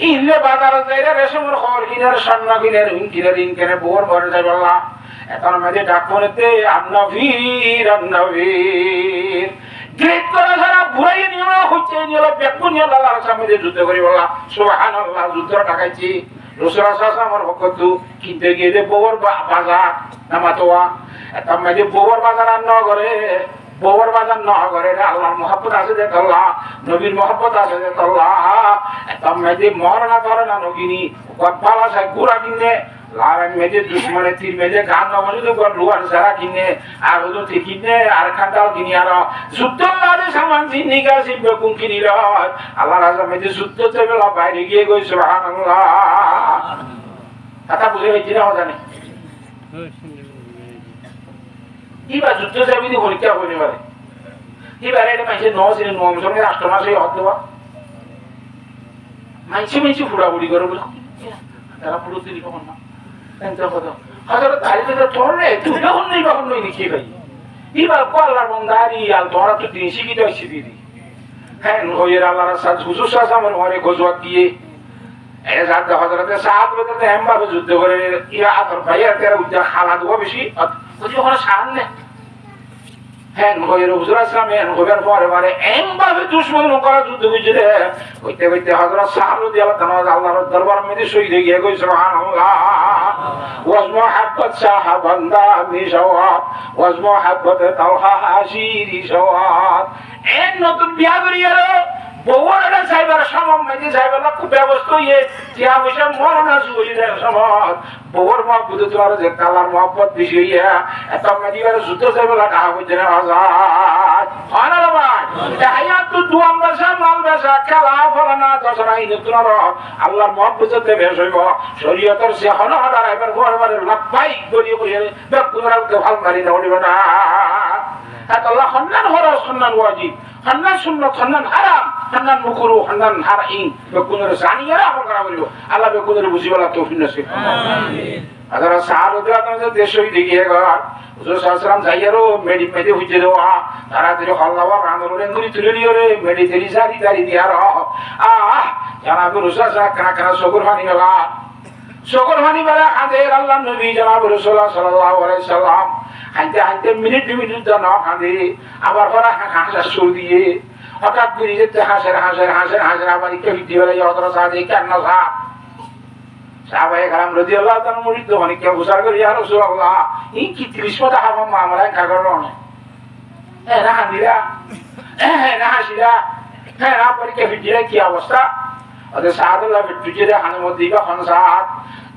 ইলে বাজারে যাইরা রেশমের খবর কিনার স্বর্ণ কিনার উন কিনার ইন কিনে বোর ভরে যাই বললা এখন মাঝে ডাক পড়তে আন্নবীর গ্রেট করা যারা বুড়াই নিয়ে হচ্ছে নিয়ে বেকুন নিয়ে আল্লাহর সামনে যুদ্ধ করি বললা সুবহানাল্লাহ যুদ্ধ টাকাইছি রাসূল সাল্লাল্লাহু আলাইহি ওয়াসাল্লাম ভক্ত কিনতে গিয়ে যে বোর বাজার নামাতোয়া এটা মাঝে বোর বাজার আর ন করে বোর বাজার ন করে আল্লাহর মহব্বত আছে যে আল্লাহ নবীর মহব্বত আছে যে আল্লাহ এটা মাঝে মরনা করে না নগিনি গপ্পালা সাই গুড়া কিনে লারান মেজে দুশ্মনে তীর মেজে গান নমজুদ গর রুয়ার সারা কিনে আর ওদের থেকে কিনে আর খান্ডাল কিনি আর যুদ্ধ লাগে সামান চিনি গা শিববে কুম কিনি রয় আল্লাহ রাজা মেজে যুদ্ধ চেপে বাইরে গিয়ে গই সুবহানাল্লাহ কথা বুঝে হয়েছি না জানে এবার যুদ্ধ চেপে দিয়ে পরীক্ষা করে পারে এবারে এটা মাইসে নছিলেন নমসঙ্গে রাষ্ট্র মাসে হত দেওয়া মাইসে মাইসে ফুড়াফুড়ি করে বলে তারা পুরো তিনি কখন না হযরত আলী রাদিয়াল্লাহু তাআলা তুই যখন নেই কখন নই নাকি ভাই এবার আল্লাহর বান্দারি আর তোরা তো দিন শিখিতে হইছে দিদি হ্যাঁ হইর আল্লাহর রাসূল হুজুর সাল্লাল্লাহু আলাইহি ওয়াসাল্লাম ঘরে গজওয়াত দিয়ে এই জাত হযরত সাহাব রাদিয়াল্লাহু তাআলা এমভাবে যুদ্ধ করে ইয়া আতর ভাইয়া তেরা উদ্দা খালা দুয়া বেশি ওই ওখানে শান না হ্যাঁ হইর হুজুর সাল্লাল্লাহু আলাইহি ওয়াসাল্লাম পরে মানে এমভাবে দুশমন করা যুদ্ধ কইছে রে কইতে কইতে হযরত সাহাব রাদিয়াল্লাহু তাআলা আল্লাহর দরবার মধ্যে শহীদ হয়ে গিয়ে কই সুবহানাল্লাহ ওয়াজ মুহাব্বত সাহাবান্দা মিশওয়াত ওয়াজ মুহাব্বত তালহা হাশিরি শওয়াত এই নতুন বিয়া করিয়ারো বউর এটা যাইবার সময় মাঝে যাইবার খুব ব্যবস্থা হইয়ে টিয়া পয়সা মরণ আছে হয়ে যায় সময় বউর মহব্বত তোমার যে কালার মহব্বত বেশি হইয়া এত মাঝিবার যুদ্ধ যাইবার টাকা পয়সা নেওয়া যায় হয় না ভাই হাইয়া তো দুয়াম বেসা মাল বেসা খেলা ফলানা দশরা নতুন আল্লাহর মহব্বতে বেশ হইব শরীয়তের সে হন হঠাৎ এবার ঘরে লাভবাই গড়িয়ে বসে বেকুনারকে ভাল মারি না উঠিব না আল্লাহ সন্ধান হরস সন্ধান ওয়াজিব সন্ধান সুন্নত সন্ধান হারাম সন্ধান মুকুরু সন্ধান হারাইন বেকুনের জানিয়ে আমল করা বলিব আল্লাহ বেকুনের বুঝিবলা তৌফিক নসিব আমিন আদারা সাহাবদের আপনাদের দেশ হই দেখিয়ে গর হুজুর সাল্লাল্লাহু যাইয়ারো মেডি হইছে দেওয়া তাড়াতাড়ি হল্লাওয়া রান্দরে গুলি তুলে নিও রে মেডি তেরি সারি দারি দিয়ার জানাব রসুল কানা সগর পানি গলা সগর পানি বেলা কাঁদের আল্লাহ নবী জানাব রসুল সাল্লাল্লাহু আলাইহি সাল্লাম হাইতে হাইতে মিনিট না কাঁদে আবার পরা হাসা সুর দিয়ে হঠাৎ করে যেতে হাসের আবার কে ভিত্তি বেলা অতরা সাথে কান্না সাপ সাহাবায়ে কেরাম রাদিয়াল্লাহু তাআলা মুরিদ অনেক কে বুঝার করে ইয়া রাসূলুল্লাহ এই কি 30 মতো হাবাম আমরা কাগর না না হাদিরা না হাসিরা না পরীক্ষা ভিত্তিরা কি অবস্থা ওদের সাহাদুল্লাহ ভিত্তিরে হানুমত দিবা খনসাত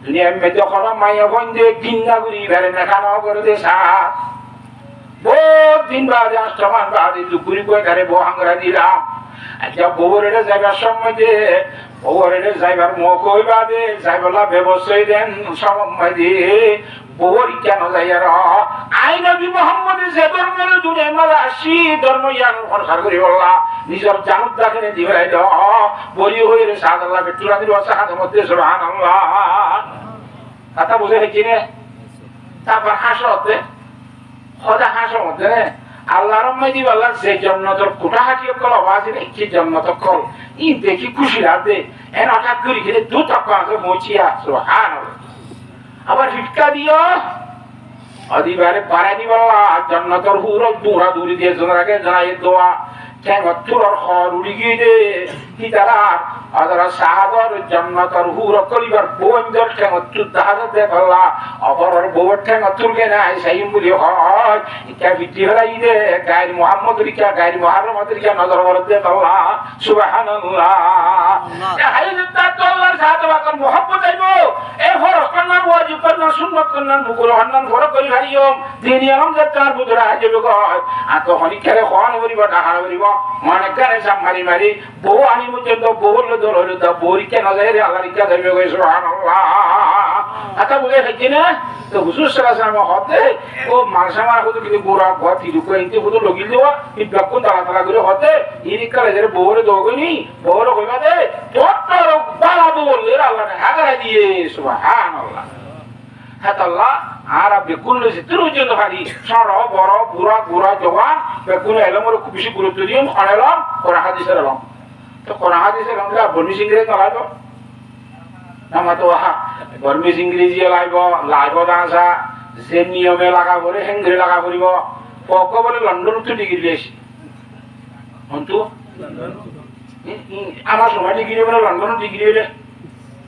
দুনিয়া মেতে খনা মাইয়া বন্ধে কিন্না গুরি ভেরে না খানা করে দে সাত বহুত দিন বাদে আষ্টমান বাদে দুপুরি কই ঘরে বহাঙ্গরা দিলাম আচ্ছা বউরের যাইবার সময় যে বউরের যাইবার মুখ হই বাদে যাইবলা ব্যবসায় দেন সময় দিয়ে বউরি কেন যাইয়ার আই নবী মুহাম্মদ যে ধর্মের দুনিয়া মালা আসি ধর্ম ইয়ান ফরসার করি বললা নিজের জানুত রাখেনে দিবাই দ বলি হই রে সাদাল্লাহ বিটুরা দিল সাহাদের মধ্যে সুবহানাল্লাহ কথা বুঝে হইছে না তারপর হাসতে খোদা হাসর মধ্যে আল্লাহর রহমতি আল্লাহ যে জান্নাতের কোটা হাটিয়ে কল আওয়াজ নেই কি জান্নাত কল ই দেখি খুশি রাতে এন হঠাৎ করে গেলে দু টাকা আছে মোচিয়া সুবহানাল্লাহ আবার ফিটকা দিও অদিবারে পারানি বলা জান্নাতের হুর দূরা দূরি দিয়ে জনরাকে জানাই দোয়া ঠেঙ্গতুর খর উড়ি গিয়ে দে কি তারা আদারা সাহাবর জান্নাতের হুর কলিবার বন্ধর ঠেঙ্গতুর দাহাতে বলা অপরর বউর ঠেঙ্গতুর কে নাই সাইম বলি হয় ইকা বিটি হলাই দে গায়র মুহাম্মদ রিকা গায়র মুহাররম রিকা নজর করতে বলা সুবহানাল্লাহ হাইজতা তো আল্লাহর সাথে বাকন মুহাব্বত আইবো এ ফরজ করনা ওয়াজিব করনা সুন্নাত করনা মুকুল হান্নান ফরজ করি হারিয়ম দিন ইয়াম জাতার বুদরা যাবে কয় আ তো হনি খেলে কোন বলিবা ডাহার বলিবা মানে কানে সামারি মারি বউ আনি মুজে তো বউল দর হলো দা বউরি কে না যায় রে আল্লাহর ইচ্ছা যাবে কয় সুবহানাল্লাহ আতা বুঝে থাকি না তো হুজুর সাল্লাল্লাহু আলাইহি ওয়াসাল্লাম হতে ও মানসামা হতো কিন্তু গোরা গো তিরু কো ইনতে হতো লগি দেওয়া ই বেকুন তালা তালা করে হতে ইনি কালে যে বউরে দগনি বউর কইবা দে তোর বালা বউল রে আল্লাহ হাগারা দিয়ে সুবহানাল্লাহ হাতাল্লাহ আর বেকুন লইছে তুরুজন হারি সর বড় বুড়া বুড়া জওয়ান বেকুন এলমর খুব বেশি গুরুত্ব দিও খনেলাম কোরআন হাদিসের এলম তো কোরআন হাদিসের এলমটা বর্মি সিংরে চালাইব নামা তো বর্মি ইংরেজি লাইব দাঁসা যে নিয়মে লাগা করে হেঙ্গরে লাগা করিব পক বলে লন্ডন তো ডিগ্রি লেছি হন্তু আমার সময় ডিগ্রি বলে লন্ডন ডিগ্রি হইলে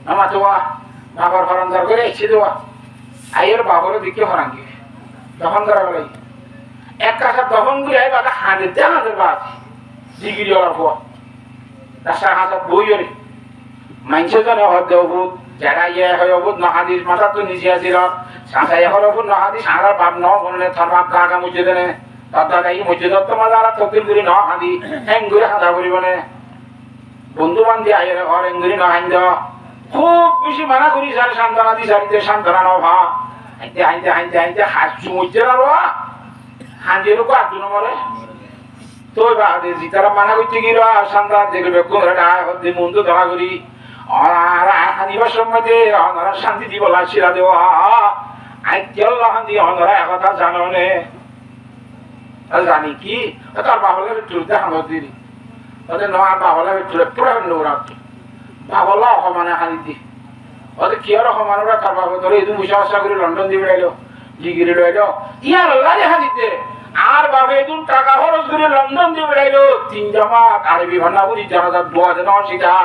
নামা তো বাবার ফরান্দার করে এসে দেওয়া আইয়ের বাবরে দিকে হরাঙ্গি দহন করা বলে এক কাছে দহন করে আই বাবা হাঁদের দেখাদের বাস ডিগ্রি হওয়ার পর তার হাজার বই রে মাইনসে জানে হদ দেবুত যারা ইয়ে হয় অবুত নহাদিস মাথা তো নিচে আসিল সাঁচা এখন অবুত নহাদিস সাঁড়া বাপ ন বললে তার বাপ কাকা মুচে দেনে তার দাদা এই মুচে দত্ত মাঝে আর তকিল গুলি নহাদি হ্যাং করে হাঁদা করিবনে বন্ধু বান্ধি আইয়ের ঘর এঙ্গুরি নহাইন দেওয়া খুব বেশি মানা করি স্যার সান্তানা দি সারিতে সান্তানা নভা হাইতে হাইতে হাইতে হাইতে হাসু মুচে না রা হাঁজের কো আটু নম্বরে তো বাদে জিতারা মানা করতে গিয়ে সান্তান দেখবে কোন হদ্দি মন্দ ধরা করি আর হানিবার সময় যে অনারা শান্তি দিব লাসিরা দেওয়া আইতিয়াল্লাহ হান্দি অনারা একথা জানো নে জানি কি তার বাবলা ভিতরতে হামত দিদি ওদের নয় বাবলা ভিতরে পুরো নৌরাত্রি বাবলা অসমানে হানি দি ওদের কি আর অসমানরা তার বাবা ধরে এই মুসা আসা করে লন্ডন দিয়ে বেড়াইলো ডিগ্রি লইলো ইয়ার আল্লাহরে হানিতে আর বাবা এদিন টাকা খরচ করে লন্ডন দিয়ে বেড়াইলো 3 জামাত আরবি ভান্ডাবুরি জানাজার দোয়া যেন শিখা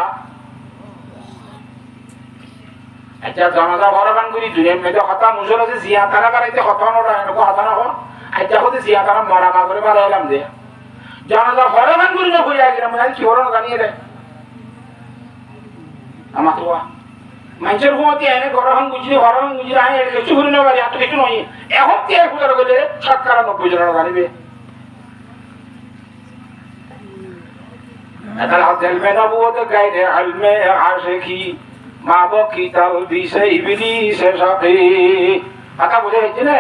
আচ্ছা জানাজা ভরাবান করি দুনিয়ার মেয়েদের কথা মুসল আছে জিয়া তারা বাড়াইতে কথা নড়া এরকম হাতা না হন আচ্ছা হতে জিয়া তারা মরা মা করে বাড়াইলাম যে জানাজা হরমান করি না হইয়া গেলাম মানে কি হরণ জানিয়ে দেয় আমার তো মানুষের ঘুমতি এনে গরহন গুজরি আনি কিছু করি না পারি এত কিছু নয় এখন কে পূজার করলে 97 জন জানিবে में नबूवत गैर इल्म आशिकी माबकी तलबीसे इबलीस शकी কথা বুঝে হচ্ছে না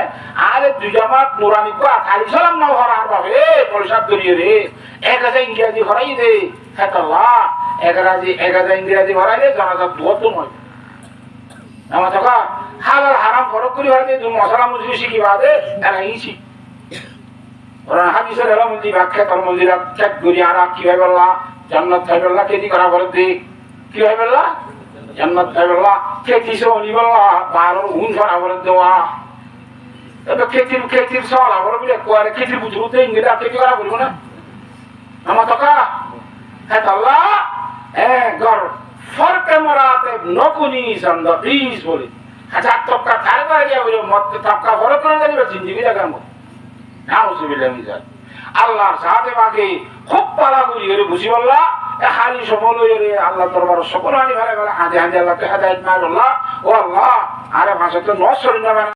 আরে দুই জামাত নুরানি কো আঠারি সালাম না হরার বাবে পরিশাব করিয়ে রে এক হাজার ইংরেজি হরাই দে হ্যাঁ আল্লাহ এক হাজার ইংরেজি হরাই দে জানাজা দুয়াত নয় আমার তো হালাল হারাম ফরক করি হরাই দে মশলা মুসলি শিখি বাদে তারা ইছি ওরা হাদিসের এলাম দি ব্যাখ্যা তার মন্দিরা চেক করি আর কি ভাই বললা জান্নাত খাইবেল্লা কেতি করা বলে দি কি ভাই বললা জান্নাত খাইবেল্লা কেতি সনি বললা বারো উন করা বলে দেওয়া তবে কেতির সল আমার বলে কোয়ারে কেতির বুঝুতে ইংরেজি কেতি করা বলবো না আমার টাকা হ্যাঁ আল্লাহ ঘর ফরকে মরাতে নকুনি সন্দ প্লিজ বলে হাজার টপকা খারে করে গিয়ে বলে মত টপকা বড় করে জানিবে জিন্দিগি জায়গার মতো নাউজুবিল্লাহ মিন যালিক আল্লাহর সাথে বাকি খুব পালা করি রে বুঝি বললা হালি সমল রে আল্লাহ দরবার সকল আনি ভালো ভালো হাজে হাজে আল্লাহকে হেদায়েত মার আল্লাহ ও আল্লাহ আরে ভাষা তো নসরি না